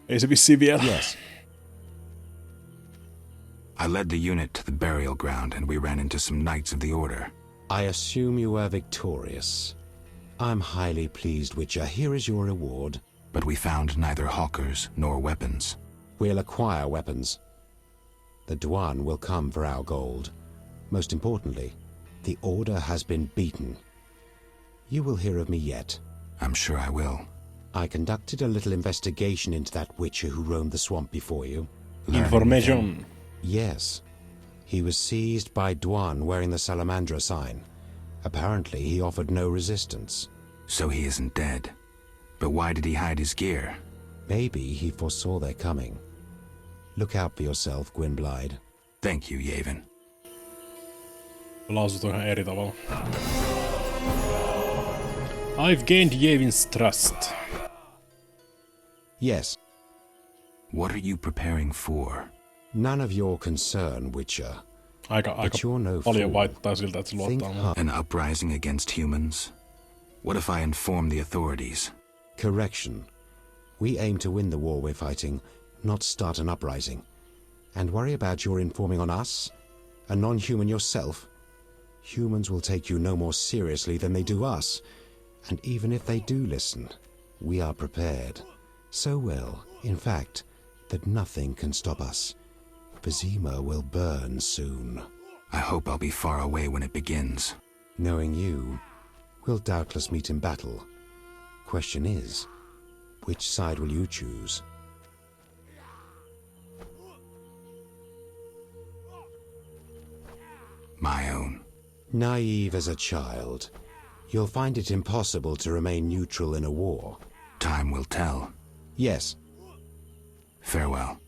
Ei se vissiin vielä. Yes. I led the unit to the burial ground and we ran into some knights of the order. I assume you were victorious. I'm highly pleased, Witcher. Here is your reward. But we found neither hawkers nor weapons. We'll acquire weapons. The Duan will come for our gold. Most importantly, the Order has been beaten. You will hear of me yet. I'm sure I will. I conducted a little investigation into that Witcher who roamed the swamp before you. Information. Yes. He was seized by Duan wearing the Salamandra sign. Apparently he offered no resistance. So he isn't dead. But why did he hide his gear? Maybe he foresaw their coming. Look out for yourself, Gwynblyde. Thank you, Yavin. Lausut ihan eri tavalla. I've gained Yavin's trust. Yes. What are you preparing for? None of your concern, Witcher. Aika paljon vaikuttaa siltä, että se luottaa mua. An uprising against humans? What if I inform the authorities? Correction. We aim to win the war we're fighting, not start an uprising. And worry about your informing on us? A non-human yourself? Humans will take you no more seriously than they do us. And even if they do listen, we are prepared. So well, in fact, that nothing can stop us. Vizima will burn soon. I hope I'll be far away when it begins. Knowing you, we'll doubtless meet in battle. Question is, which side will you choose? My own. Naive as a child, you'll find it impossible to remain neutral in a war. Time will tell. Yes. Farewell.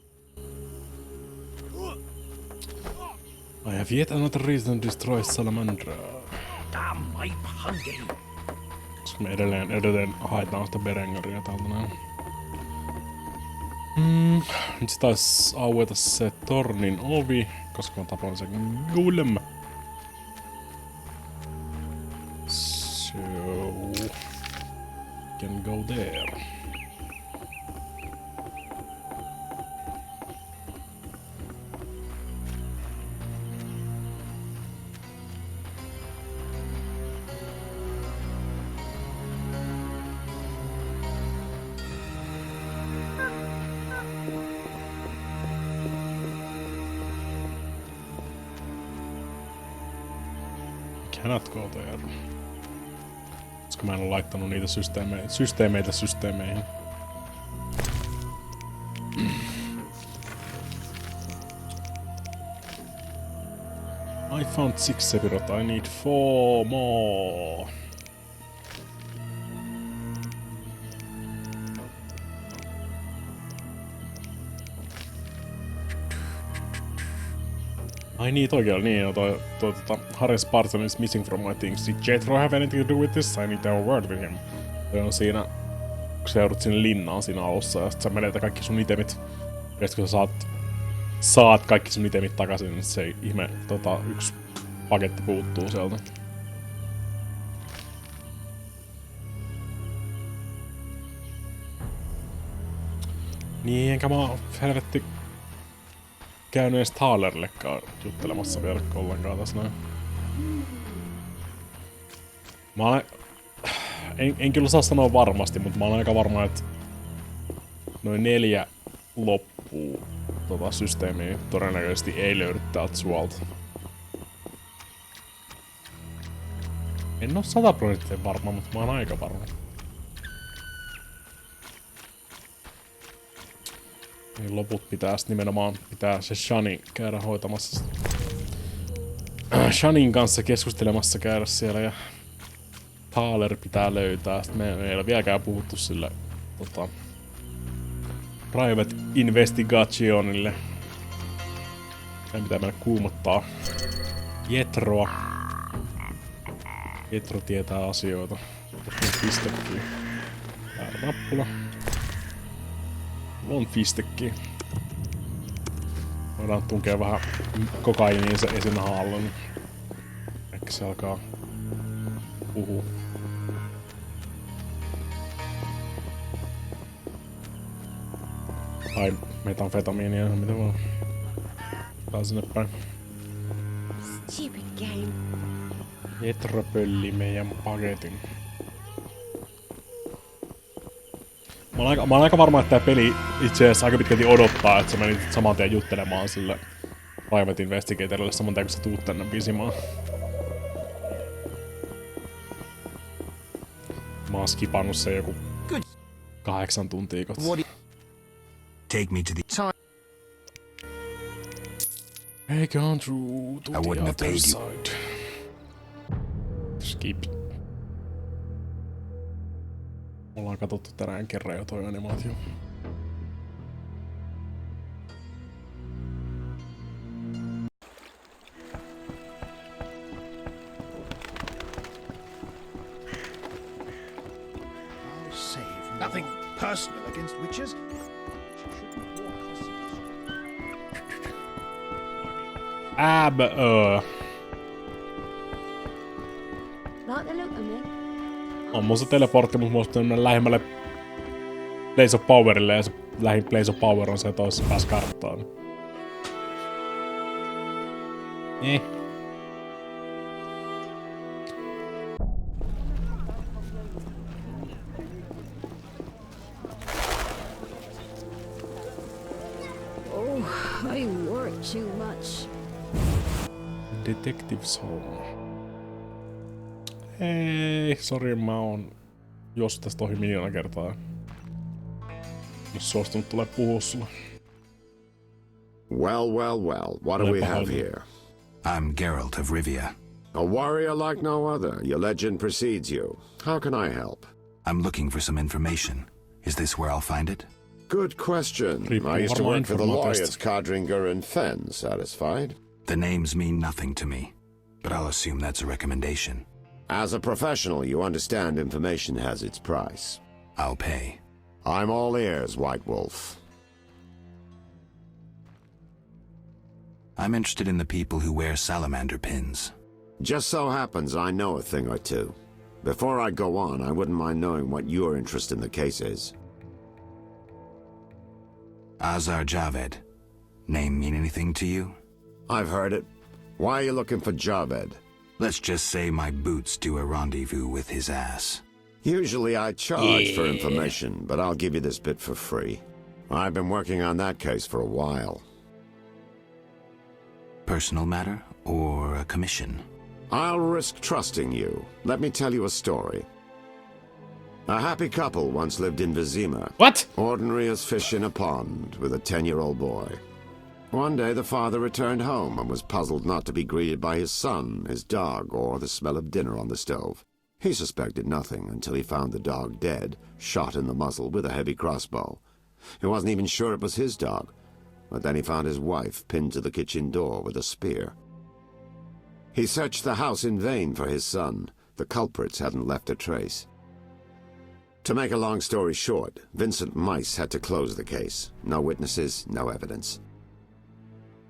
I have yet another reason to destroy Salamandra. Damn, I'm hungry. Koska me edelleen haetaan sitä Berengaria täältä näin. Nyt se taisi aueta se tornin ovi, koska mä tapan sen golem. So... can go there. Cannot go there. Koska mä en ole laittanut niitä systeemeitä systeemeihin. I found 6 Sephiroth, I need 4 more. Ai niin, toki niin, Harris Parson is missing from my things. Did Jethro have anything to do with this? I need to have a word with him. Se on siinä, kun sä joudut sinne linnaan siinä alussa ja sit sä menetät kaikki sun itemit. Ja sit kun sä saat kaikki sun itemit takaisin, niin se ihme yksi paketti puuttuu sieltä. Niin, enkä mä helvetti käynyt edes Thalerillekaan juttelemassa vielä ollenkaan tässä näin. Mä olen... En kyllä saa sanoa varmasti, mutta mä olen aika varma, että noin 4 loppuu systeemiä todennäköisesti ei löydy täältä suolta. En oo 100% varma, mutta mä oon aika varma. Niin loput pitää nimenomaan se Shani käydä hoitamassa. Shanin kanssa keskustelemassa käydä siellä ja Thaler pitää löytää. Sitten me ei ole vieläkään puhuttu sille Private Investigationille. Meidän pitää mennä kuumottaa Jetroa. Jetro tietää asioita. Tuossa on pistekkiä. Väärä nappula. On pistekkiä. Voidaan tunkea vähän kokaiiniin se esinahan alla, niin ehkä se alkaa puhua. Tai metanfetamiinia, mitä vaan. Tää sinne päin. Stupid game. Jetro pölli meidän paketin. Mä oon aika varma, että tää peli itse asiassa aika pitkälti odottaa, että sä menit saman tien juttelemaan sille Private Investigatorille saman tien, kun sä tuut tänne visimaan. Mä oon skipannut sen joku 8 tuntia kohta. Take me to the time. Hey, gone through to I the wouldn't have other paid you. side. Skip. Ollaan katsottu tänään kerran jo toi animaatio. I'll save. Nothing personal against witches. Like the look of me. On mun se teleportti, mutta musta mennä lähemmälle Place of Powerille ja se lähin Place of Power on se toisessa päässä karttaan. Oh, I worked too much. Detective's Home. Ei, sori, mä oon juossut tästä ohi miljoona kertaa. Jos suostunut tulee puhua sulle. Well, well, well, what do we have here? I'm Geralt of Rivia. A warrior like no other. Your legend precedes you. How can I help? I'm looking for some information. Is this where I'll find it? Good question. I used to work for the lawyers Codringer and Fenn. Satisfied? The names mean nothing to me, but I'll assume that's a recommendation. As a professional, you understand information has its price. I'll pay. I'm all ears, White Wolf. I'm interested in the people who wear salamander pins. Just so happens I know a thing or two. Before I go on, I wouldn't mind knowing what your interest in the case is. Azar Javed. Name mean anything to you? I've heard it. Why are you looking for Javed? Let's just say my boots do a rendezvous with his ass. Usually I charge for information, but I'll give you this bit for free. I've been working on that case for a while. Personal matter or a commission? I'll risk trusting you. Let me tell you a story. A happy couple once lived in Vizima. What? Ordinary as fish in a pond, with a 10-year-old boy. One day the father returned home and was puzzled not to be greeted by his son, his dog, or the smell of dinner on the stove. He suspected nothing until he found the dog dead, shot in the muzzle with a heavy crossbow. He wasn't even sure it was his dog, but then he found his wife pinned to the kitchen door with a spear. He searched the house in vain for his son. The culprits hadn't left a trace. To make a long story short, Vincent Mice had to close the case. No witnesses, no evidence.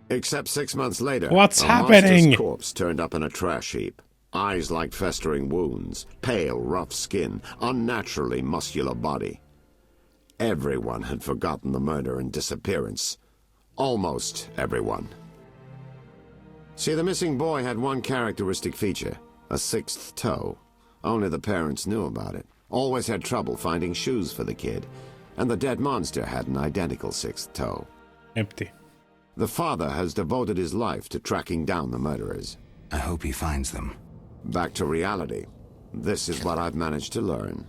Except 6 months later, What's a happening? monster's corpse turned up in a trash heap. Eyes like festering wounds, pale, rough skin, unnaturally muscular body. Everyone had forgotten the murder and disappearance. Almost everyone. See, the missing boy had one characteristic feature, a sixth toe. Only the parents knew about it. Always had trouble finding shoes for the kid. And the dead monster had an identical sixth toe. Empty. The father has devoted his life to tracking down the murderers. I hope he finds them. Back to reality. This is what I've managed to learn.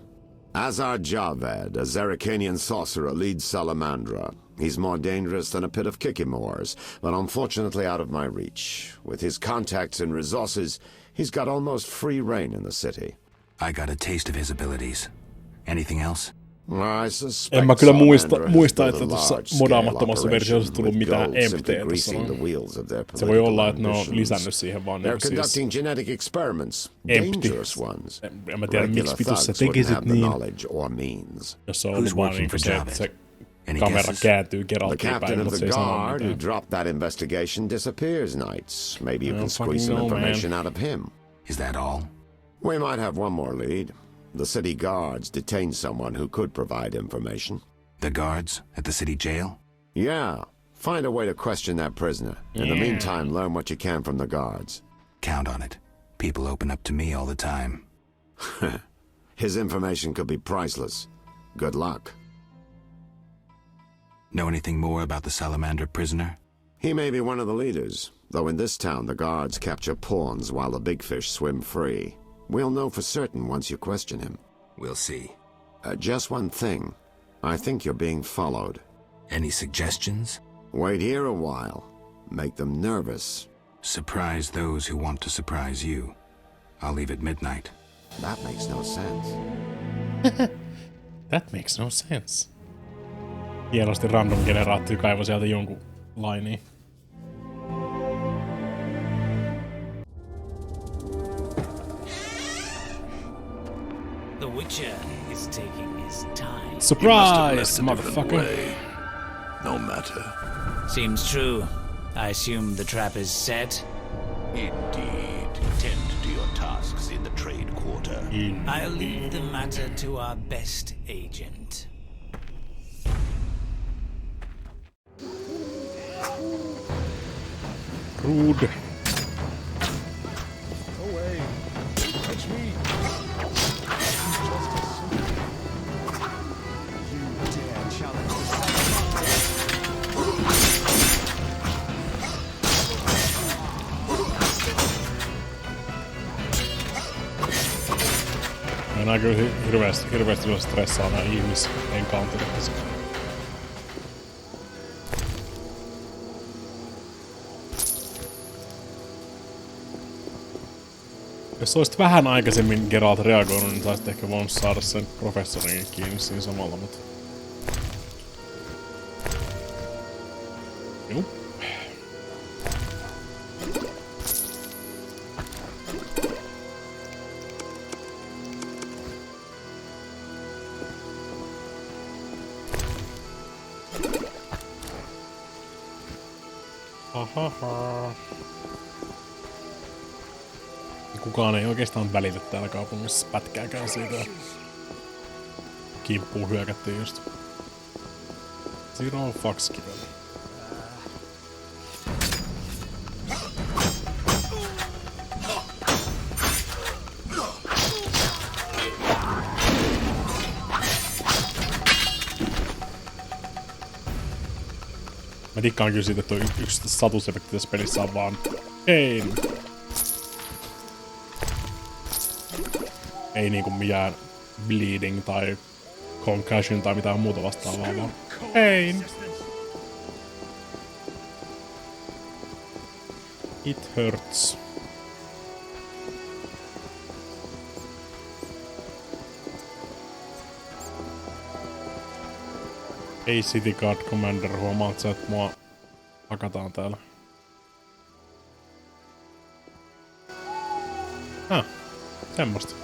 Azar Javed, a Zerrikanian sorcerer, leads Salamandra. He's more dangerous than a pit of Kikimors, but unfortunately out of my reach. With his contacts and resources, he's got almost free reign in the city. I got a taste of his abilities. Anything else? En mä kyllä muista, että tuossa modaamattomassa versiossa tullut mitään empteä tuossa noin. Se voi olla, että ne on lisännyt siihen vaan niin siis empty. En mä tiedä, miksi vitus sä tekisit niin, jos se on ollut vaan niin se, että se kamera kääntyy Geraltiin päin, mutta se ei sano mitään. Who dropped that investigation disappears nights. Maybe you can squeeze some information out of him. Is that all? We might have one more lead. The city guards detained someone who could provide information. The guards at the city jail? Yeah. Find a way to question that prisoner. In the meantime, learn what you can from the guards. Count on it. People open up to me all the time. His information could be priceless. Good luck. Know anything more about the Salamander prisoner? He may be one of the leaders, though in this town the guards capture pawns while the big fish swim free. We'll know for certain once you question him. We'll see. Just one thing. I think you're being followed. Any suggestions? Wait here a while. Make them nervous. Surprise those who want to surprise you. I'll leave at midnight. That makes no sense. That makes no sense. Hienosti random generaattori kaivoi sieltä jonkun lainiin. The Witcher is taking his time. Surprise, motherfucker. No matter. Seems true. I assume the trap is set. Indeed. Tend to your tasks in the trade quarter. I'll leave the matter to our best agent. Rude. Away. Touch me. Mennään kyllä hirveästi stressaa nää ihmis-encounterit tässä. Jos olisit vähän aikaisemmin Geralt reagoinut, niin saisit ehkä voinut saada sen professorin kiinni siinä samalla, mutta... Juu. Ahaha. Kukaan ei oikeastaan välitä täällä kaupungissa pätkääkään siitä. Kimppuun hyökättiin just. Zero fucks given. Mä tikkaan kyllä siitä, että yksi statusefekti tässä pelissä on vaan pain. Ei niinku mikään bleeding tai concussion tai mitään muuta vastaavaa, vaan pain. It hurts. Ei City Guard Commander, huomaat sä, että mua hakataan täällä. Semmosta.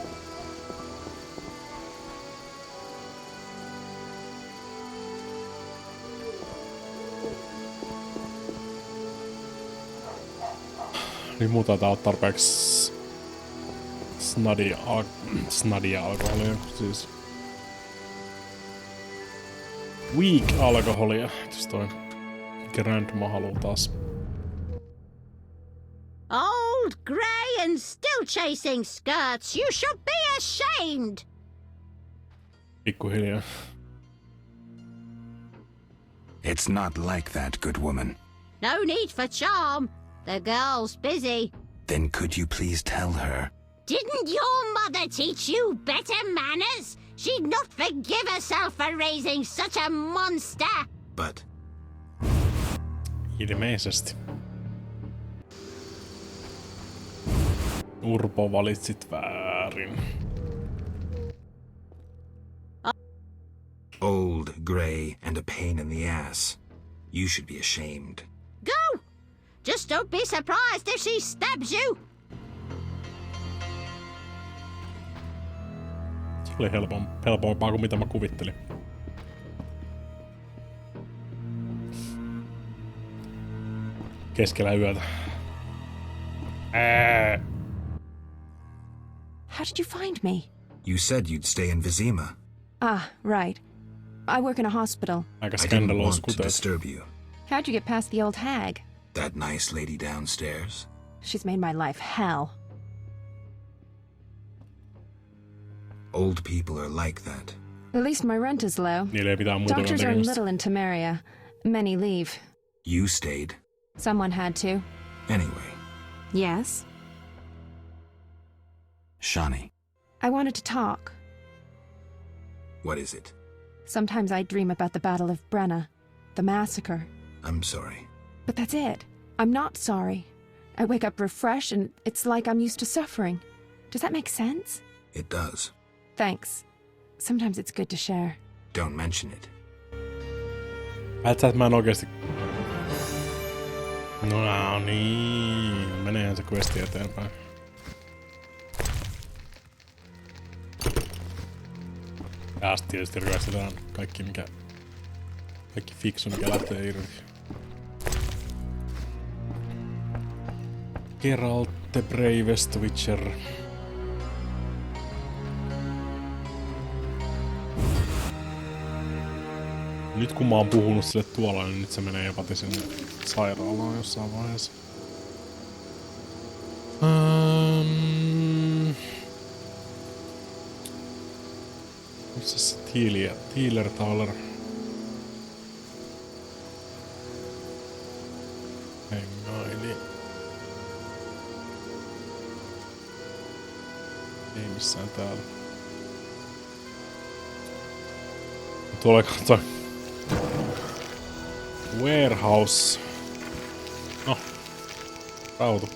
Niin muuta tää on tarpeeksi snadia alkoholia, siis weak alkoholia. Jos toi Grandma haluu taas. Old, grey and still chasing skirts. You should be ashamed. Pikkuhiljaa. It's not like that, good woman. No need for charm. The girl's busy. Then could you please tell her? Didn't your mother teach you better manners? She'd not forgive herself for raising such a monster. But... Ilmeisesti. Urpo, valitsit väärin. Old, grey, and a pain in the ass. You should be ashamed. Go! Just don't be surprised if she stabs you. Se oli helpompaa kuin mitä mä kuvittelin. Keskellä yötä. How did you find me? You said you'd stay in Vizima. Ah, right. I work in a hospital. I didn't want to disturb you. How'd you get past the old hag? That nice lady downstairs? She's made my life hell. Old people are like that. At least my rent is low. Doctors earn little in Temeria. Many leave. You stayed. Someone had to. Anyway. Yes? Shani. I wanted to talk. What is it? Sometimes I dream about the Battle of Brenna, the massacre. I'm sorry. But that's it. I'm not sorry. I wake up refreshed and it's like I'm used to suffering. Does that make sense? It does. Thanks. Sometimes it's good to share. Don't mention it. Sä, että mä en oikeesti... No niin, meneehän se questi eteenpäin. Ja sit tietysti ryöstetään kaikki fiksu, mikä lähtee irti. Geralt the Bravest Witcher. Nyt kun mä oon puhunut sille tuolla, niin nyt se menee jopa sinne sairaalaan jossain vaiheessa. Missä se Tiller Taller? Hengaili. Ei missään täällä. Tulee katsoa. Warehouse. No. Rautu.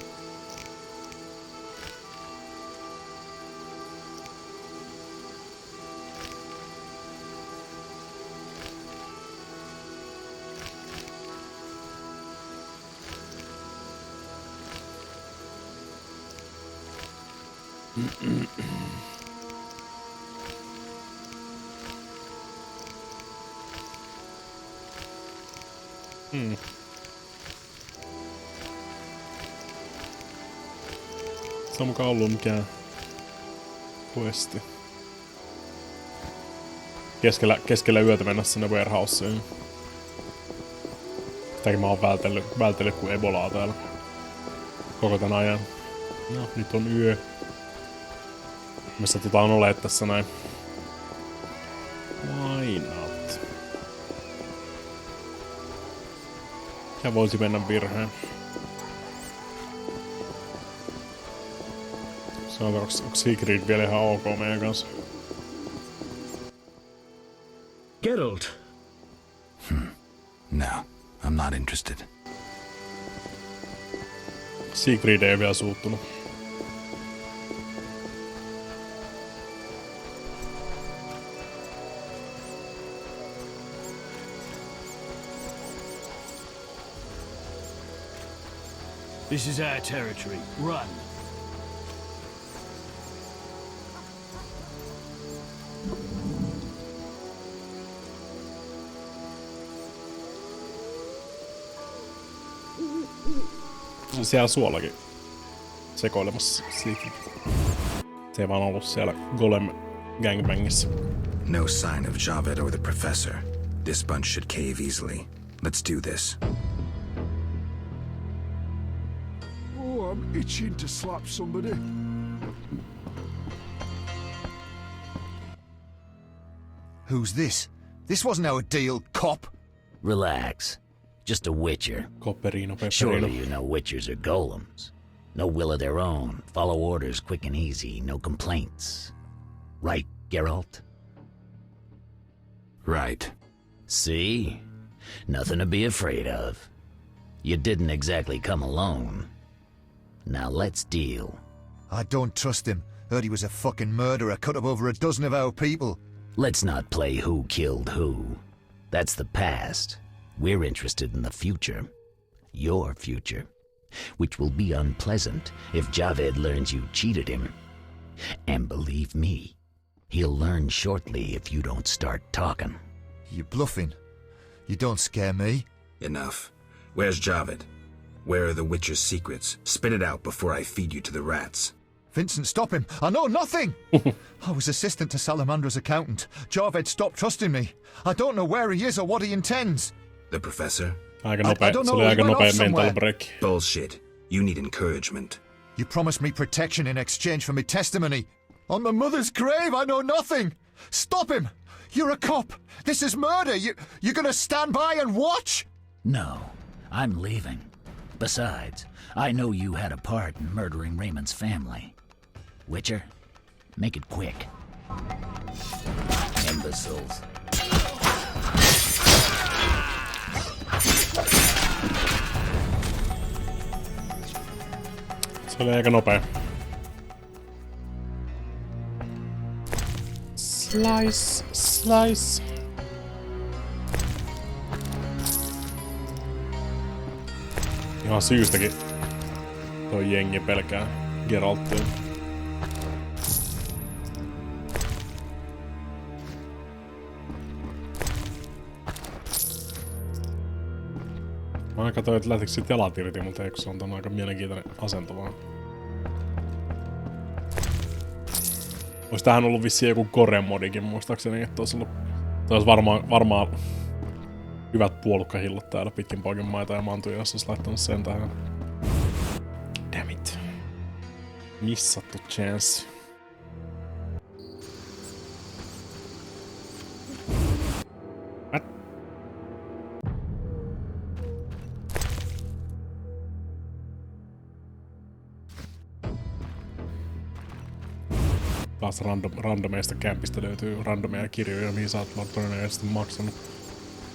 Se on mukaan ollut mikään questi. Keskellä yötä mennä sinne warehouseen. Sitäkin mä oon vältellyt kuin ebolaa täällä. Koko tän ajan. No, nyt on yö. Me satutaan olee tässä näin. Why not? Ja voisi mennä virheen. Sanotaan, onko Sigrid vielä ihan ok meidän kanssa? Geralt. No, I'm not interested. Sigrid ei vielä suuttunut. This is our territory. Run. Siellä suollakin sekoilemassa Sigrid. Se ei vaan ollut siellä Golem gangbangissa. No sign of Javed or the Professor. This bunch should cave easily. Let's do this. Oh, I'm itching to slap somebody. Who's this? This wasn't our deal, cop. Relax. Just a Witcher. Surely you know Witchers are golems. No will of their own. Follow orders quick and easy. No complaints. Right, Geralt? Right. See? Nothing to be afraid of. You didn't exactly come alone. Now let's deal. I don't trust him. Heard he was a fucking murderer, cut up over a dozen of our people. Let's not play who killed who. That's the past. We're interested in the future. Your future. Which will be unpleasant if Javed learns you cheated him. And believe me, he'll learn shortly if you don't start talking. You're bluffing. You don't scare me. Enough. Where's Javed? Where are the Witcher's secrets? Spit it out before I feed you to the rats. Vincent, stop him! I know nothing! I was assistant to Salamandra's accountant. Javed stopped trusting me. I don't know where he is or what he intends. The Professor? I don't know, he went off somewhere. Bullshit. You need encouragement. You promised me protection in exchange for my testimony. On my mother's grave, I know nothing! Stop him! You're a cop! This is murder! You're gonna stand by and watch? No, I'm leaving. Besides, I know you had a part in murdering Raymond's family. Witcher, make it quick. Imbeciles. Se oli aika nopea. Slice, slice. Ihan syystäkin toi jengi pelkää Geralttia. Mä katsoin, että lähtikö sit jalat irti, mutta eikö se on aika mielenkiintoinen asento vaan. Ois tähän ollut vissiin joku core-modikin muistaakseni, että olisi varmaan hyvät puolukkahillat täällä pitkin poikin maita ja mantuja, jos olisi laittanut sen tähän. Damn it. Missattu chance. Taas randomeista kämpistä löytyy randomeja kirjoja, mihin sä oot todennäköisesti maksanut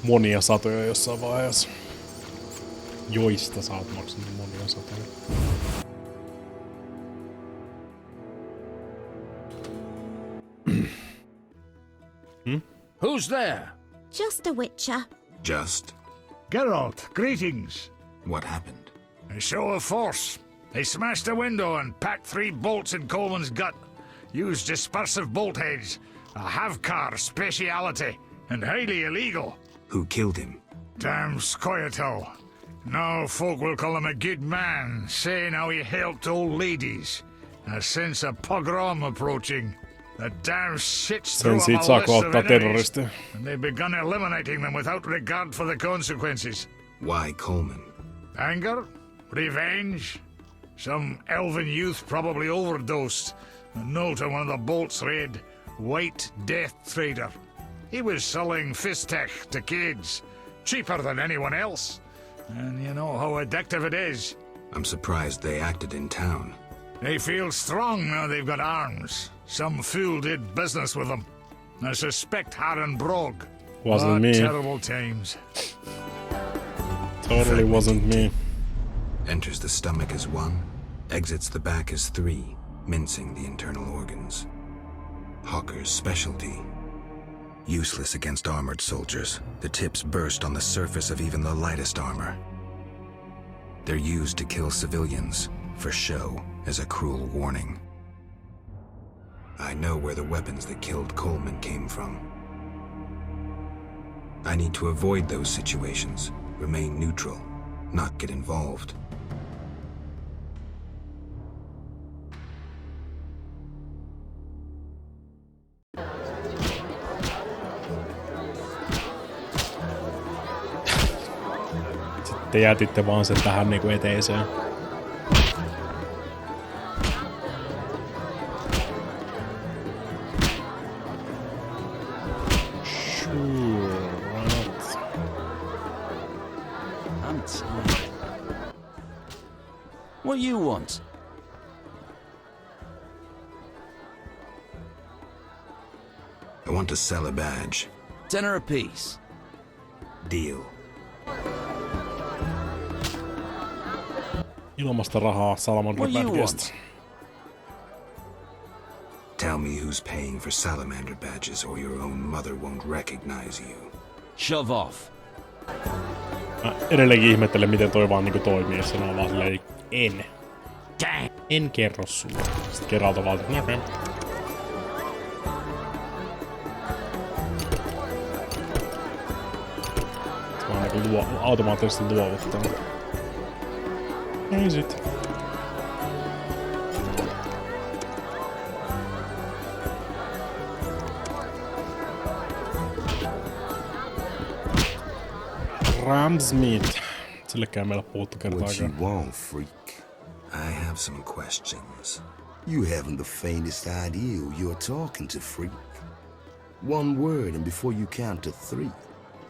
monia satoja jossain vaiheessa. Joista sä oot maksanut monia satoja. Who's there? Just a Witcher. Just? Geralt, greetings. What happened? A show of force. They smashed a window and packed 3 bolts in Coleman's gut. Used dispersive bolt heads. A Havkar speciality. And highly illegal. Who killed him? Damn Scoia'tael. Now folk will call him a good man, saying how he helped old ladies. A sense of pogrom approaching. The damn shits threw Sen him siitä a saa list of kohtaa enemies, terroristeja. and they've begun eliminating them without regard for the consequences. Why Coleman? Anger? Revenge? Some elven youth probably overdosed. A note on one of the bolts read, White Death Trader. He was selling Fistech to kids. Cheaper than anyone else. And you know how addictive it is. I'm surprised they acted in town. They feel strong now they've got arms. Some fool did business with them. I suspect Harren Brog. Wasn't me. Terrible times. Totally wasn't me. Enters the stomach as 1, exits the back as 3, mincing the internal organs. Hawker's specialty. Useless against armored soldiers, the tips burst on the surface of even the lightest armor. They're used to kill civilians, for show, as a cruel warning. I know where the weapons that killed Coleman came from. I need to avoid those situations, remain neutral, not get involved. Te jätitte vaan sen tähän niinku eteiseen. Sure, why not? I'm tired. What you want? I want to sell a badge. $10 apiece. Deal. Ilmasta rahaa Salamander-badgeista. Tell me who's paying for salamander badges or your own mother won't recognize you. Shove off. Mä edelleenkin ihmettelen, miten toi vaan niinku toimii, jos sanoo vaan silleen, en kerro sulle. Sitten Geralta vaan, että okei. Sitten vaan niinku automaattisesti luovuttaa. Ei sit. Ramsmeat. Sillekään meillä puhuttu kertaakaan. What you want, freak? I have some questions. You haven't the faintest idea who you're talking to, freak. One word and before you count to 3,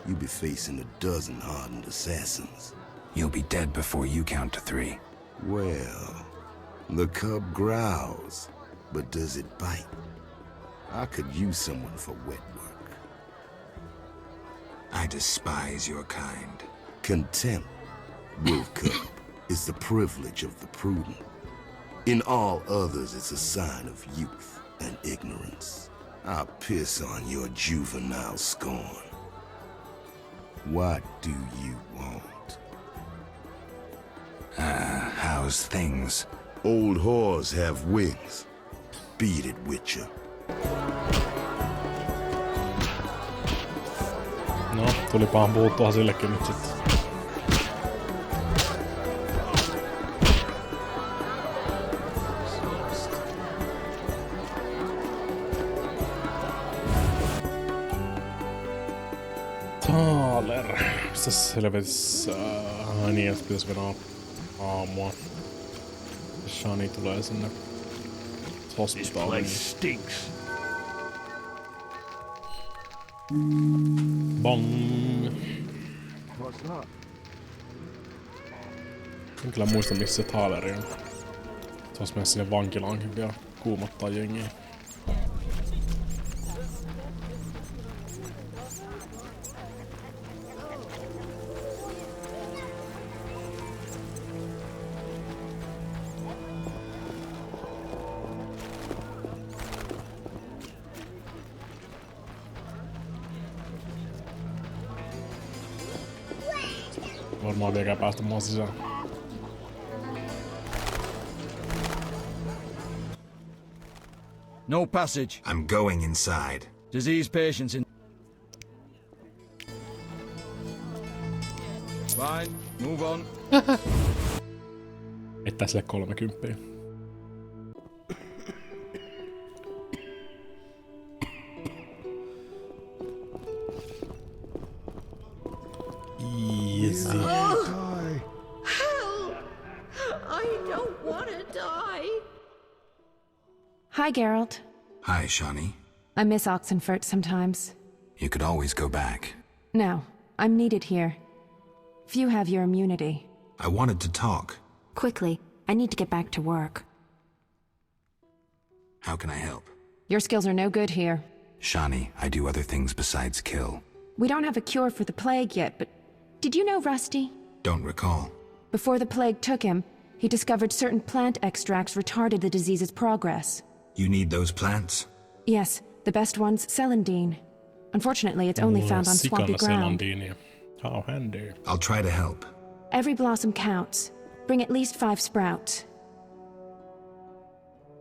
you'll be facing a dozen hardened assassins. You'll be dead before you count to 3. Well, the cub growls, but does it bite? I could use someone for wet work. I despise your kind. Contempt, Wolf Cub, is the privilege of the prudent. In all others, it's a sign of youth and ignorance. I'll piss on your juvenile scorn. What do you want? How's things? Old whores have wings. Beat it, Witcher. No, tulipahan puhuttua sillekin nyt sitten. Thaler. Mistäs helvetissä... niin, että pitäis vielä aamua. Shani tulee sinne hospitaaliin. Stinks. Bong. What's that? En kyllä muista missä se Thaleri on. Tuossa mennä sinne vankilaankin vielä kuumottaa jengiä. Varmaan vieläkään päästä maan sisään. No passage. I'm going inside. Disease patients in... Fine, move on. Että sille 30. Easy. Help! I don't want to die. Hi, Geralt. Hi, Shawnee. I miss Oxenfurt sometimes. You could always go back. No, I'm needed here. Few have your immunity. I wanted to talk. Quickly, I need to get back to work. How can I help? Your skills are no good here. Shawnee, I do other things besides kill. We don't have a cure for the plague yet, but did you know Rusty? Don't recall. Before the plague took him, he discovered certain plant extracts retarded the disease's progress. You need those plants? Yes, the best one's celandine. Unfortunately, it's only found on swampy ground. How handy. I'll try to help. Every blossom counts. Bring at least 5 sprouts.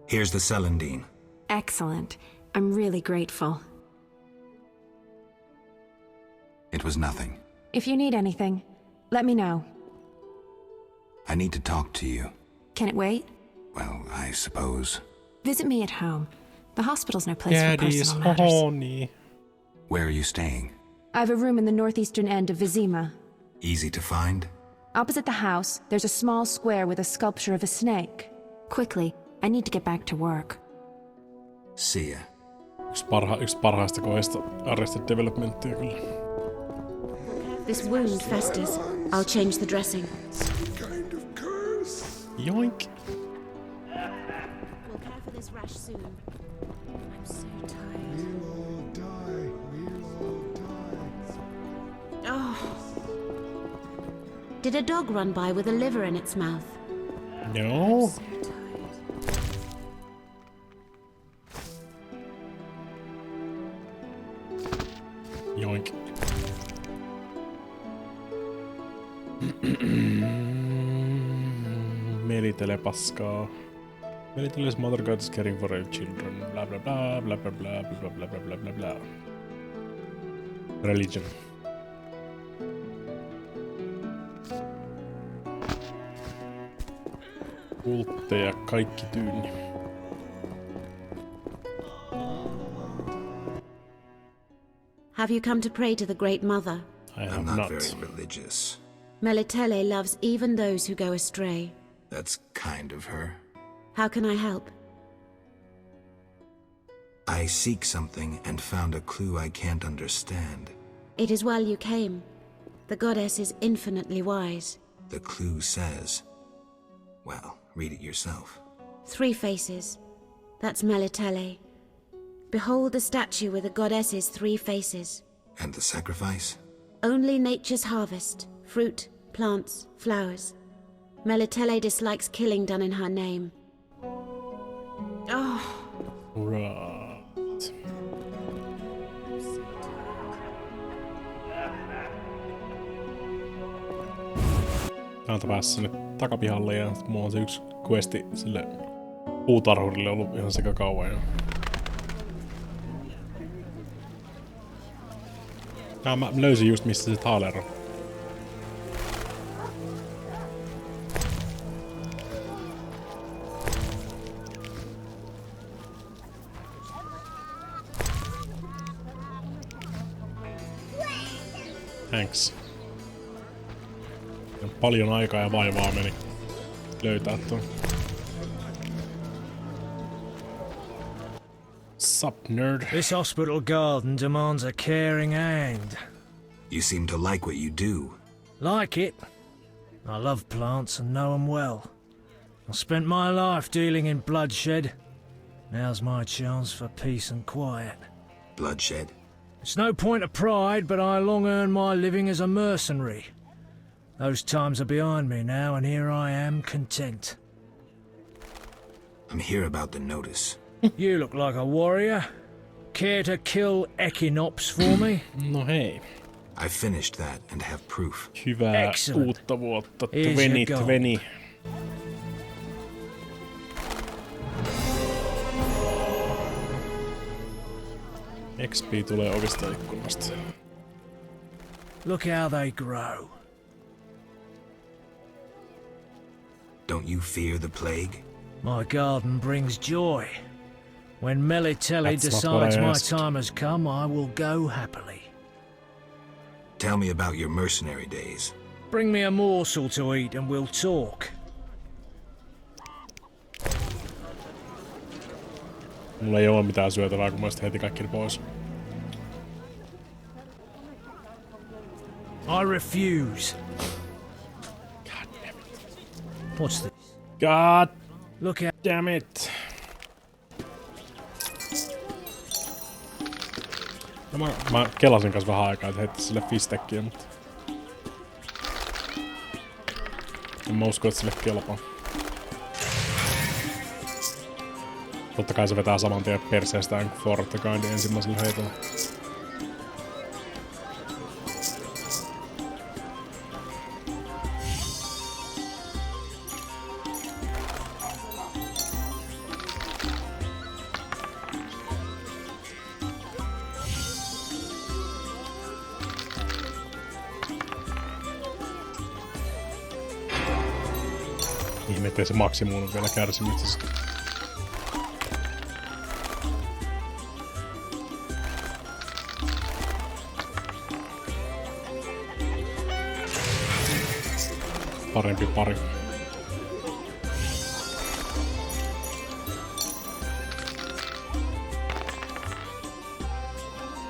Here's the celandine. Excellent. I'm really grateful. It was nothing. If you need anything, let me know. I need to talk to you. Can it wait? Well, I suppose. Visit me at home. The hospital's no place for Daddy's personal matters. horny. Where are you staying? I have a room in the northeastern end of Vizima. Easy to find? Opposite the house, there's a small square with a sculpture of a snake. Quickly, I need to get back to work. See ya. Yksi parhaista kohdista Arrested Developmentia kyllä. This wound festers. I'll change the dressing. Kind of curse. Yoink. We'll care for this rash soon. I'm so tired. We'll all die. We'll all die. Oh. Did a dog run by with a liver in its mouth? No. I'm so tired. Yoink. Melitele paskaa. Melitele's mother god is caring for her children. Blah blah blah blah blah blah blah blah blah blah blah blah. Religion. Kultteja kaikki tyynni. Have you come to pray to the Great Mother? I have I'm not not. very religious. Melitele loves even those who go astray. That's kind of her. How can I help? I seek something and found a clue I can't understand. It is well you came. The goddess is infinitely wise. The clue says... Well, read it yourself. 3 faces. That's Melitele. Behold the statue with the goddess's 3 faces. And the sacrifice? Only nature's harvest. Fruit, plants, flowers. Melitele dislikes killing done in her name. Oh. Right. Täältä päässä sinne takapihalle ja mulla on se yksi questi sille puutarhurille ollut ihan sekä kauan. Mä löysin just missä se Thaler on. Thanks. Paljon aikaa ja vaivaa meni löytää tuon. Sup, nerd? This hospital garden demands a caring hand. You seem to like what you do. Like it? I love plants and know them well. I spent my life dealing in bloodshed. Now's my chance for peace and quiet. Bloodshed? It's no point of pride, but I long earned my living as a mercenary. Those times are behind me now, and here I am, content. I'm here about the notice. You look like a warrior. Care to kill Equinops for me? No hei. I finished that and have proof. Hyvää Excellent. uutta vuotta. Here's your gold. 2020. XP tulee ovista ikkunasta. Look how they grow. Don't you fear the plague? My garden brings joy. When Melitelli That's not what I decides my asked. time has come, I will go happily. Tell me about your mercenary days. Bring me a morsel to eat and we'll talk. Mulla ei oo mitään syötävää, kun mä sit heti kaikki pois. I refuse. What's this? God Look out. damn it. No mä kelasin kanssa vähän aikaa, että heitti sille fistekkiä, mutta... En mä usko, että sille kelpaa. Totta kai se vetää saman tien perseestään kuin Fortgardin ensimmäisellä heitolla. Ihme, ettei se maksimuun on vielä kärsimyksessä. Parempi pari.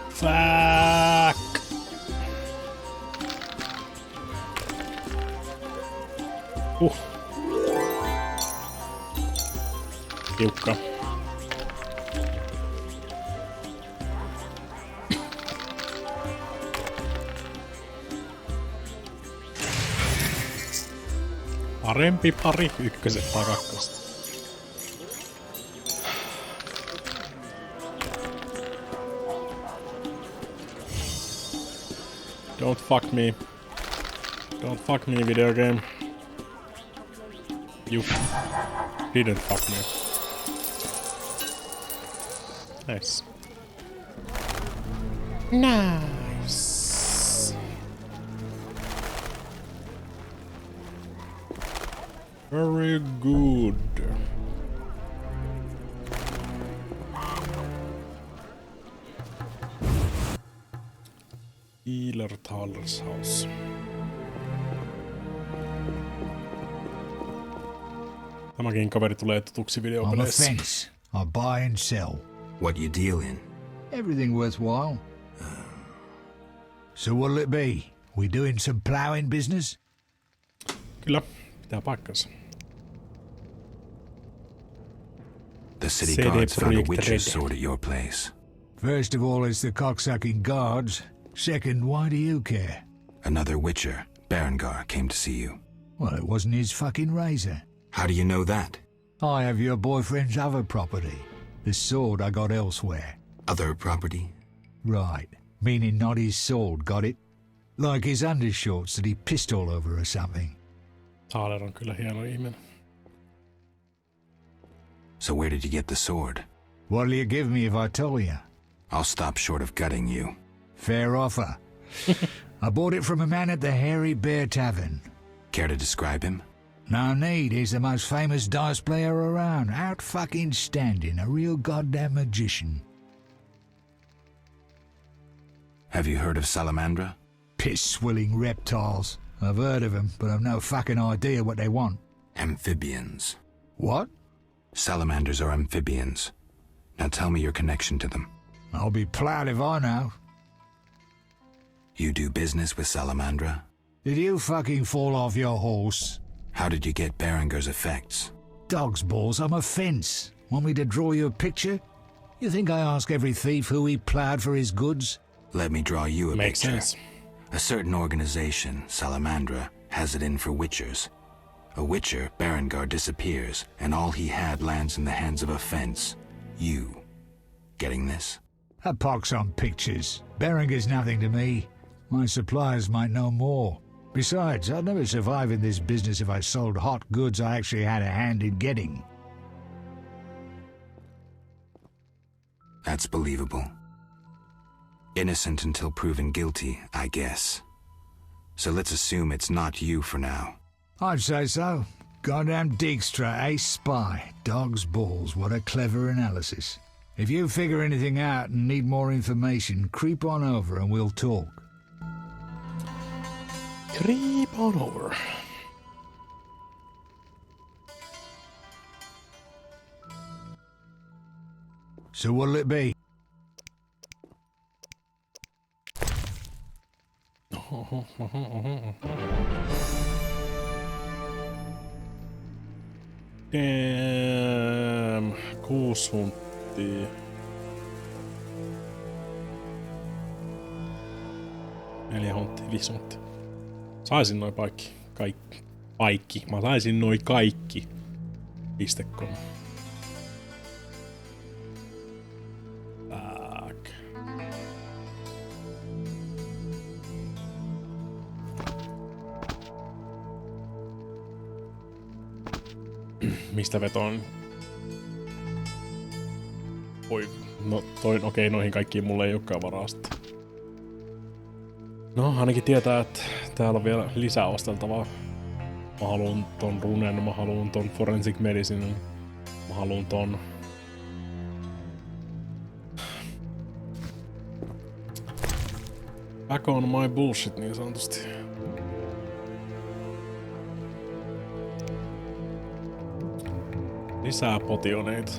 Fuck! Tiukka. Parempi pari ykköset tai kakkosta. Don't fuck me. Don't fuck me, video game. You didn't fuck me. Nice. Nice. Very good. Ilertalers house. Tämäkin kaveri tulee tutuksi videopeleissä. On the fence. I buy and sell. What you deal in? Everything worthwhile. So what'll it be? We doing some ploughing business? Kyllä, pitää paikkansa. The city guards found a witcher's sword at your place. First of all, it's the cocksucking guards. Second, why do you care? Another witcher, Berengar, came to see you. Well, it wasn't his fucking razor. How do you know that? I have your boyfriend's other property. The sword I got elsewhere. Other property? Right. Meaning not his sword, got it? Like his undershorts that he pissed all over or something. Thaler on kyllä hieno ihminen. So where did you get the sword? What'll you give me if I told you? I'll stop short of gutting you. Fair offer. I bought it from a man at the Hairy Bear Tavern. Care to describe him? No need, he's the most famous dice player around. Out fucking standing, a real goddamn magician. Have you heard of Salamandra? Piss-swilling reptiles. I've heard of them, but I've no fucking idea what they want. Amphibians. What? Salamanders are amphibians. Now tell me your connection to them. I'll be proud if I know. You do business with Salamandra? Did you fucking fall off your horse? How did you get Berengar's effects? Dog's balls, I'm a fence. Want me to draw you a picture? You think I ask every thief who he ploughed for his goods? Let me draw you a Makes picture. sense. A certain organization, Salamandra, has it in for witchers. A witcher, Berengar, disappears, and all he had lands in the hands of a fence. You. Getting this? A pox on pictures. Berengar's nothing to me. My suppliers might know more. Besides, I'd never survive in this business if I sold hot goods I actually had a hand in getting. That's believable. Innocent until proven guilty, I guess. So let's assume it's not you for now. I'd say so. Goddamn Dijkstra, ace spy. Dog's balls, what a clever analysis. If you figure anything out and need more information, creep on over and we'll talk. Creep on over. So what'll it be? Damn, 6 hunttia. Neljä hunttia, 5 hunttia. Saisin noin kaikki. Mä saisin noin kaikki. .com. Tack. Mistä vetoon? Oi, no okei, noihin kaikkiin mulle ei olekaan varaa sitten. No, ainakin tietää, että täällä on vielä lisää osteltavaa. Mä haluun ton runen, mä haluun ton forensic medicine, mä haluun ton... Back on my bullshit niin sanotusti. Lisää potioneita.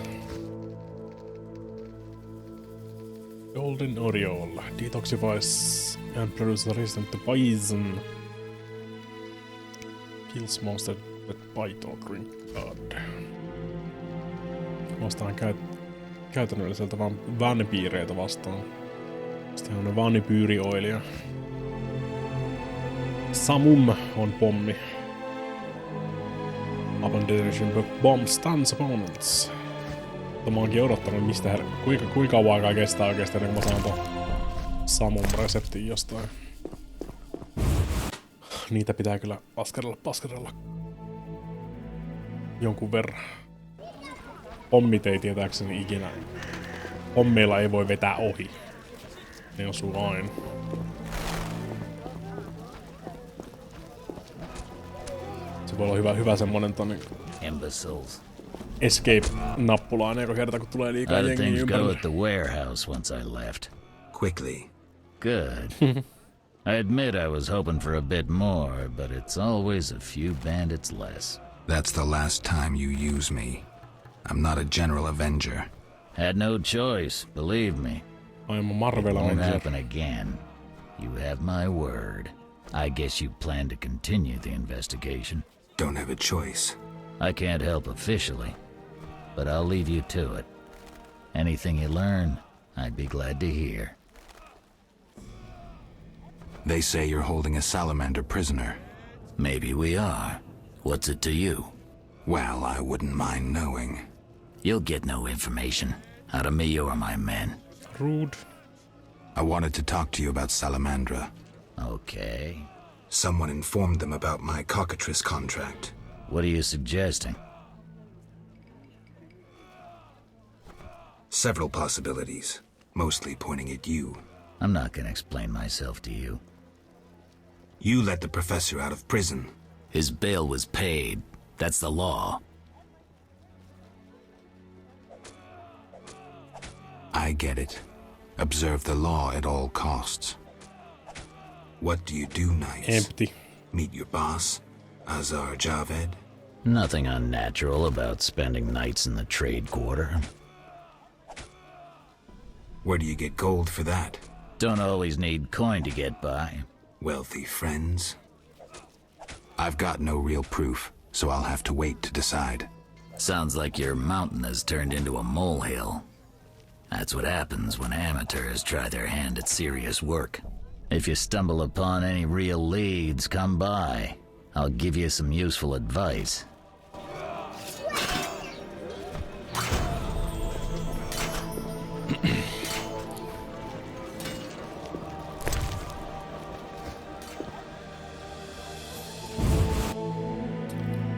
Golden Oriole. Detoxifies and produces resistant to poison. Kills monster that bite or drink blood. Vastaan käytännölliseltä vaan vaanipiireitä vastaan. Sitten on ne vaanipyyrioilia. Samum on pommi. Abandonation bomb stuns opponents. Mä oonkin odottanut mistä kuinka kauan aikaa kestää oikeesti ennen kuin mä saan ton Samum reseptin jostain. Niitä pitää kyllä paskarella jonkun verran. Pommit ei tietääkseni ikinä. Pommeilla ei voi vetää ohi. Ne osuu aina. Se voi olla hyvä semmonen tonne escape-nappula aina joka kerta kun tulee liikaa jengiä ympärille. How did things go at the warehouse once I left? Quickly. Good. I admit I was hoping for a bit more, but it's always a few bandits less. That's the last time you use me. I'm not a general avenger. Had no choice, believe me. I'm a Marvel Won't Avenger. happen again. You have my word. I guess you plan to continue the investigation. Don't have a choice. I can't help officially, but I'll leave you to it. Anything you learn, I'd be glad to hear. They say you're holding a salamander prisoner. Maybe we are. What's it to you? Well, I wouldn't mind knowing. You'll get no information out of me or my men. Rude. I wanted to talk to you about Salamandra. Okay. Someone informed them about my cockatrice contract. What are you suggesting? Several possibilities, mostly pointing at you. I'm not gonna explain myself to you. You let the professor out of prison. His bail was paid. That's the law. I get it. Observe the law at all costs. What do you do nights? Empty. Meet your boss, Azar Javed? Nothing unnatural about spending nights in the trade quarter. Where do you get gold for that? Don't always need coin to get by. Wealthy friends? I've got no real proof, so I'll have to wait to decide. Sounds like your mountain has turned into a molehill. That's what happens when amateurs try their hand at serious work. If you stumble upon any real leads, come by. I'll give you some useful advice.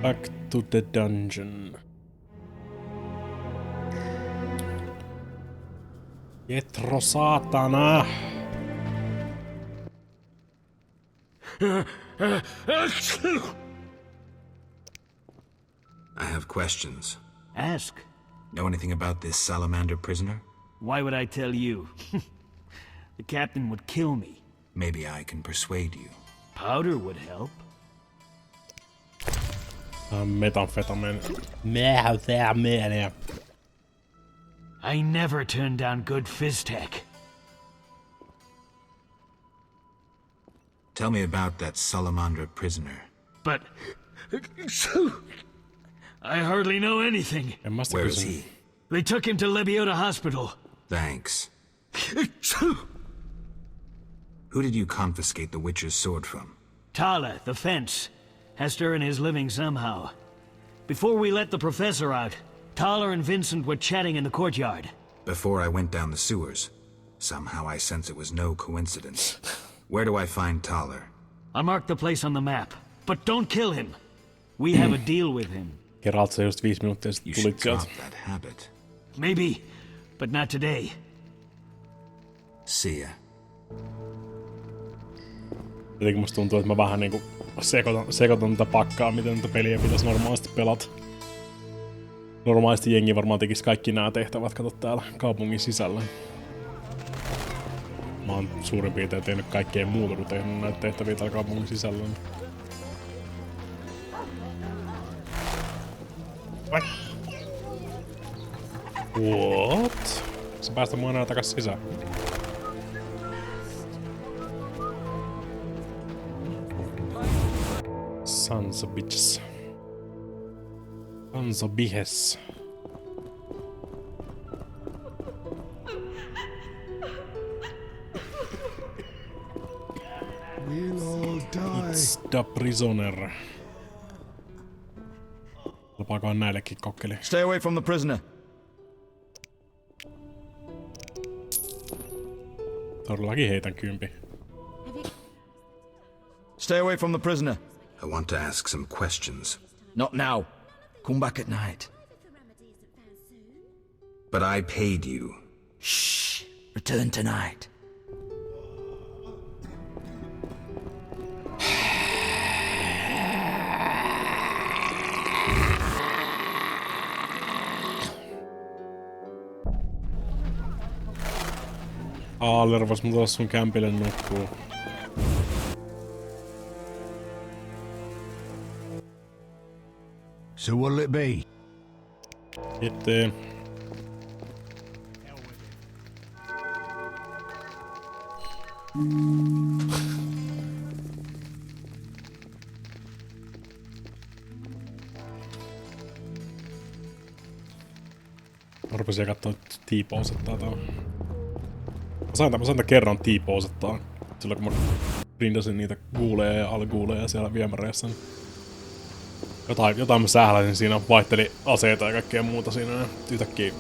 Back to the dungeon. Jetro saatana! I have questions. Ask. Know anything about this salamander prisoner? Why would I tell you? The captain would kill me. Maybe I can persuade you. Powder would help. Methamphetamine. I never turn down good phys-tech. Tell me about that salamander prisoner. But... I hardly know anything. Where is he? They took him to Lebiota Hospital. Thanks. Who did you confiscate the Witcher's sword from? Tala, the fence. Has to earn his living somehow. Before we let the professor out, Thaler and Vincent were chatting in the courtyard. Before I went down the sewers. Somehow I sense it was no coincidence. Where do I find Thaler? I'll mark the place on the map. But don't kill him. We have a deal with him. Geralt, sä just 5 minuuttia sitten tulit sieltä. That habit. Maybe, but not today. See ya. Jotenkin musta tuntuu, että mä vähän niinku sekoitan tätä pakkaa, miten tätä peliä pitäisi normaalisti pelata. Normaalisti jengi varmaan tekisi kaikki nämä tehtävät, kato täällä kaupungin sisällä. Mä oon suurin piirtein tehnyt kaikkea muuta kuin tehnyt näitä tehtäviä täällä kaupungin sisällä. What? Sä päästä mua enää takas sisään. Sons of bitches. Sons of bitches. We'll all die. It's the prisoner. Lupaakohan näillekin kokkeli. Stay away from the prisoner. Todellakin heitän kympi. Stay away from the prisoner. I want to ask some questions. Not now. Come back at night. But I paid you. Shh. Return tonight. Aaler, vois mä tulla sun kämpille nukkuu. So what'll it be? Sitten. Mä rupesin kattoo T-posettaa täällä. Mä sain kerran T-posettaa. Silloin kun mä rindasin niitä guuleja ja alguuleja siellä viemäreissä. Jotain mä sähläsin siinä, vaihteli aseita ja kaikkea muuta siinä ja yhtäkkiä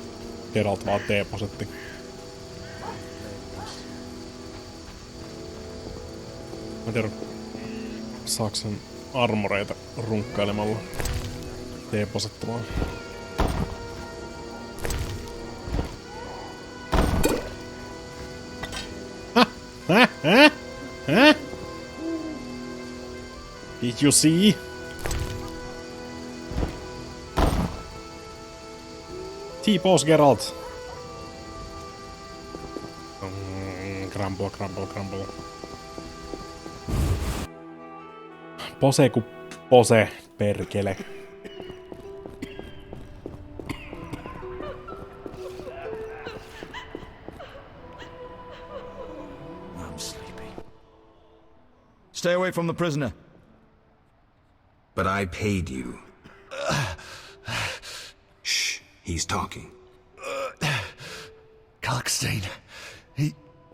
Geralt vaan T-posetti. Mä en tiedä, saaks sen armoreita runkkailemalla T-posettamaan. Did you see? T-pose Geralt. Crumble. Pose ku pose, perkele. I'm sleepy. Stay away from the prisoner. But I paid you. He's talking. Kalkstein.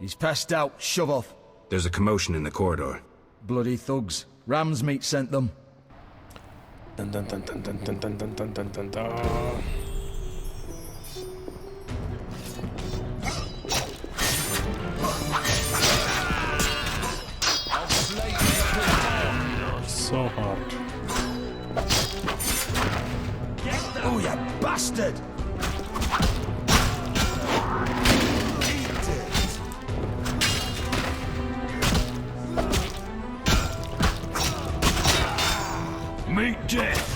He's passed out. Shove off. There's a commotion in the corridor. Bloody thugs. Ram's meat sent them. Dun, dun, dun, dun, dun, dun, dun, dun, dun, dun, dun, dun. So hard. Oh, you bastard! Meet death!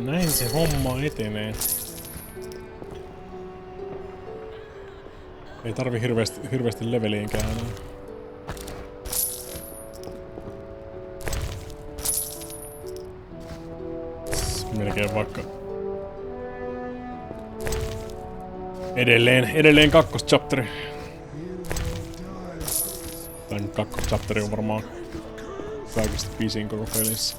Näin se homma etenee. Ei tarvi hirveästi leveliinkään enää. Melkein vaikka... Edelleen kakkoschapteri. Tää kakkoschapteri on varmaan kaikista pisin koko pelissä.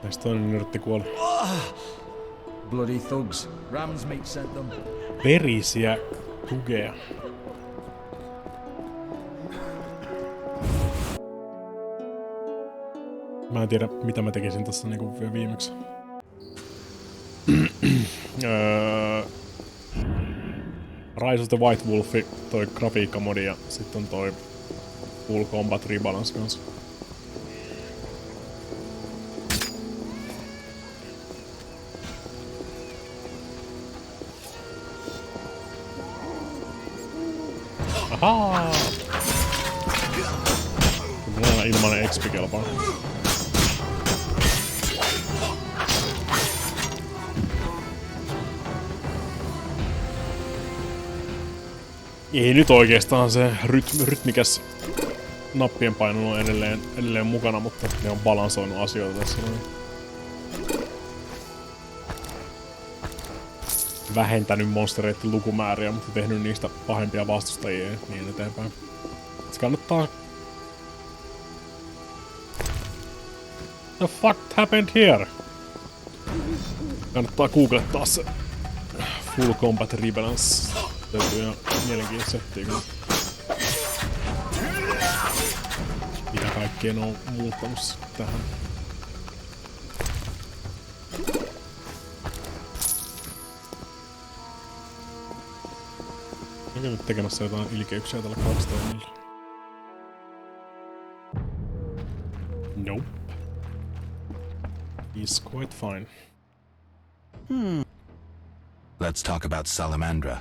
Näistä toinen nyrtti kuoli. Bloody thugs. Ram's meat sent them. Verisiä tugeja. Mä en tiedä mitä mä tekisin tässä niinku viimeksi. Rise of the White Wolf, toi grafiikkamodi ja sitten on toi Full Combat Rebalance kanssa. Ahaa! Mulla on ilmanen XP kelpaa. Ei nyt oikeastaan se rytmikäs nappien paino on edelleen mukana, mutta ne on balansoinut asioita tässä noin. Vähentänyt monstereiden lukumääriä, mutta tehnyt niistä pahempia vastustajia ja niin eteenpäin. Se kannattaa... The fuck happened here? Kannattaa googlettaa se Full Combat Rebalance. Täytyy ihan mielenkiintoista settiä kyllä. Mitä kaikkea ne on muuttanut tähän. Onko nyt tekemässä jotain ilkeyksiä tällä Kalksteinilla? Nope. He's quite fine. Let's talk about Salamandra.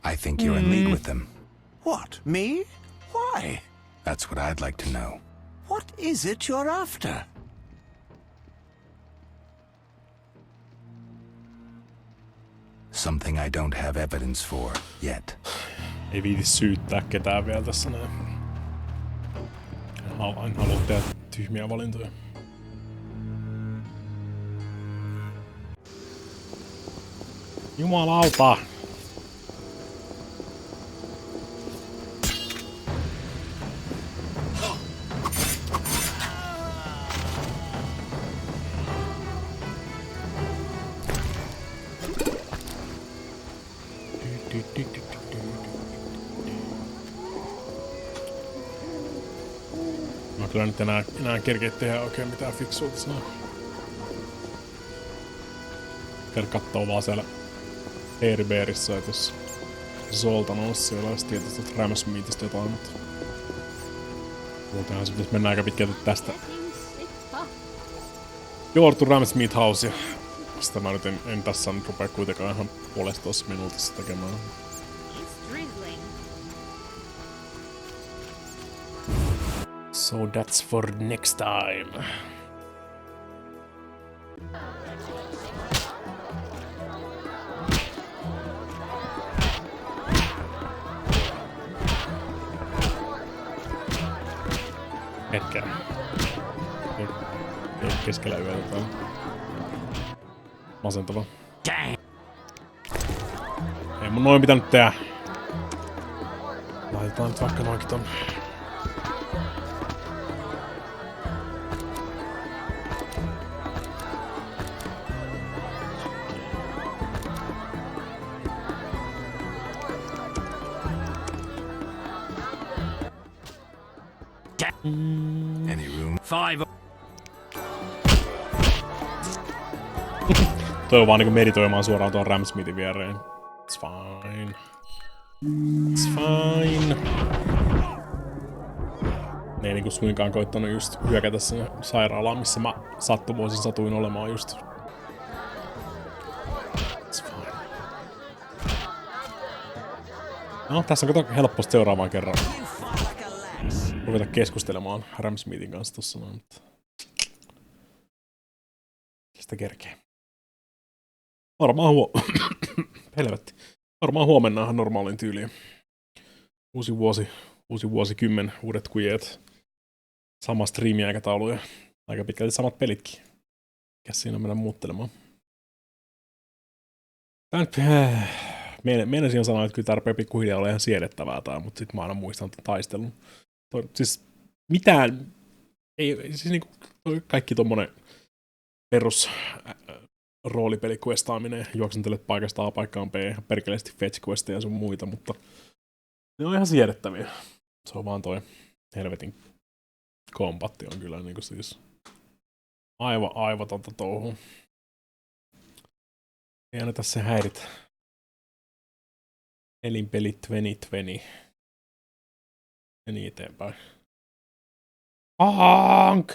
I think you're in league with them. What, me? Why? That's what I'd like to know. What is it you're after? Something I don't have evidence for yet. Ei viiti syyttää ketään vielä tässä näin. En halua tehdä tyhmiä valintoja. Jumalauta! Mä kyllä nyt enää kerkeä tehdä oikein mitään fiksua tässä näin. Käydä kattoo vaan siellä Airbearissä, että jos Zoltan on siellä, olisi tietysti Ramsmeatista jotain, mutta... Muutenhan se pitäisi mennä aika pitkälti tästä. Joortu Ramsmeat House, ja sitä mä nyt en tässä nyt rupea kuitenkaan ihan puolestoissa minuutissa tekemään. So that's for next time. Hetken. Keskellä yötä tai... Masentava. Ei mun noin pitänyt tehdä. Laitetaan nyt vaikka noinkin ton. Any room? 5. Toi on vaan niinku meditoimaan suoraan tuon Ramsmithin viereen. It's fine. It's fine. Ne ei niinku suinkaan koittanut just hyökätä sinne sairaalaan, missä mä sattumoisin satuin olemaan just. It's fine. No, tässä on kato helpposti seuraavaan kerran. Ruveta keskustelemaan Ramsmithin kanssa tossa noin, mutta sitä kerkee. Varmaan helvetti. Varmaan huomenna ihan normaalin tyyliin. Uusi vuosi, uusi vuosikymmen, uudet kujeet. Sama striimi-aikataulu ja aika pitkälti samat pelitkin. Mikäs siinä mennä muuttelemaan. Tää nyt meinasin sanoa, että kyllä tää rupeaa pikkuhiljaa olla ihan siedettävää tää, mutta sit mä aina muistan taistelun. Siis mitään, ei, siis niinku kaikki tommonen perus roolipeliquestaaminen, juoksentelet paikasta A paikkaan B, perkeleesti fetch questeja ja sun muita, mutta ne on ihan siedettäviä. Se on vaan toi helvetin kombatti on kyllä niinku siis aivatonta touhua. Ei anneta se häiritä. Nelinpeli 2020. Ja niin eteenpäin. Honk!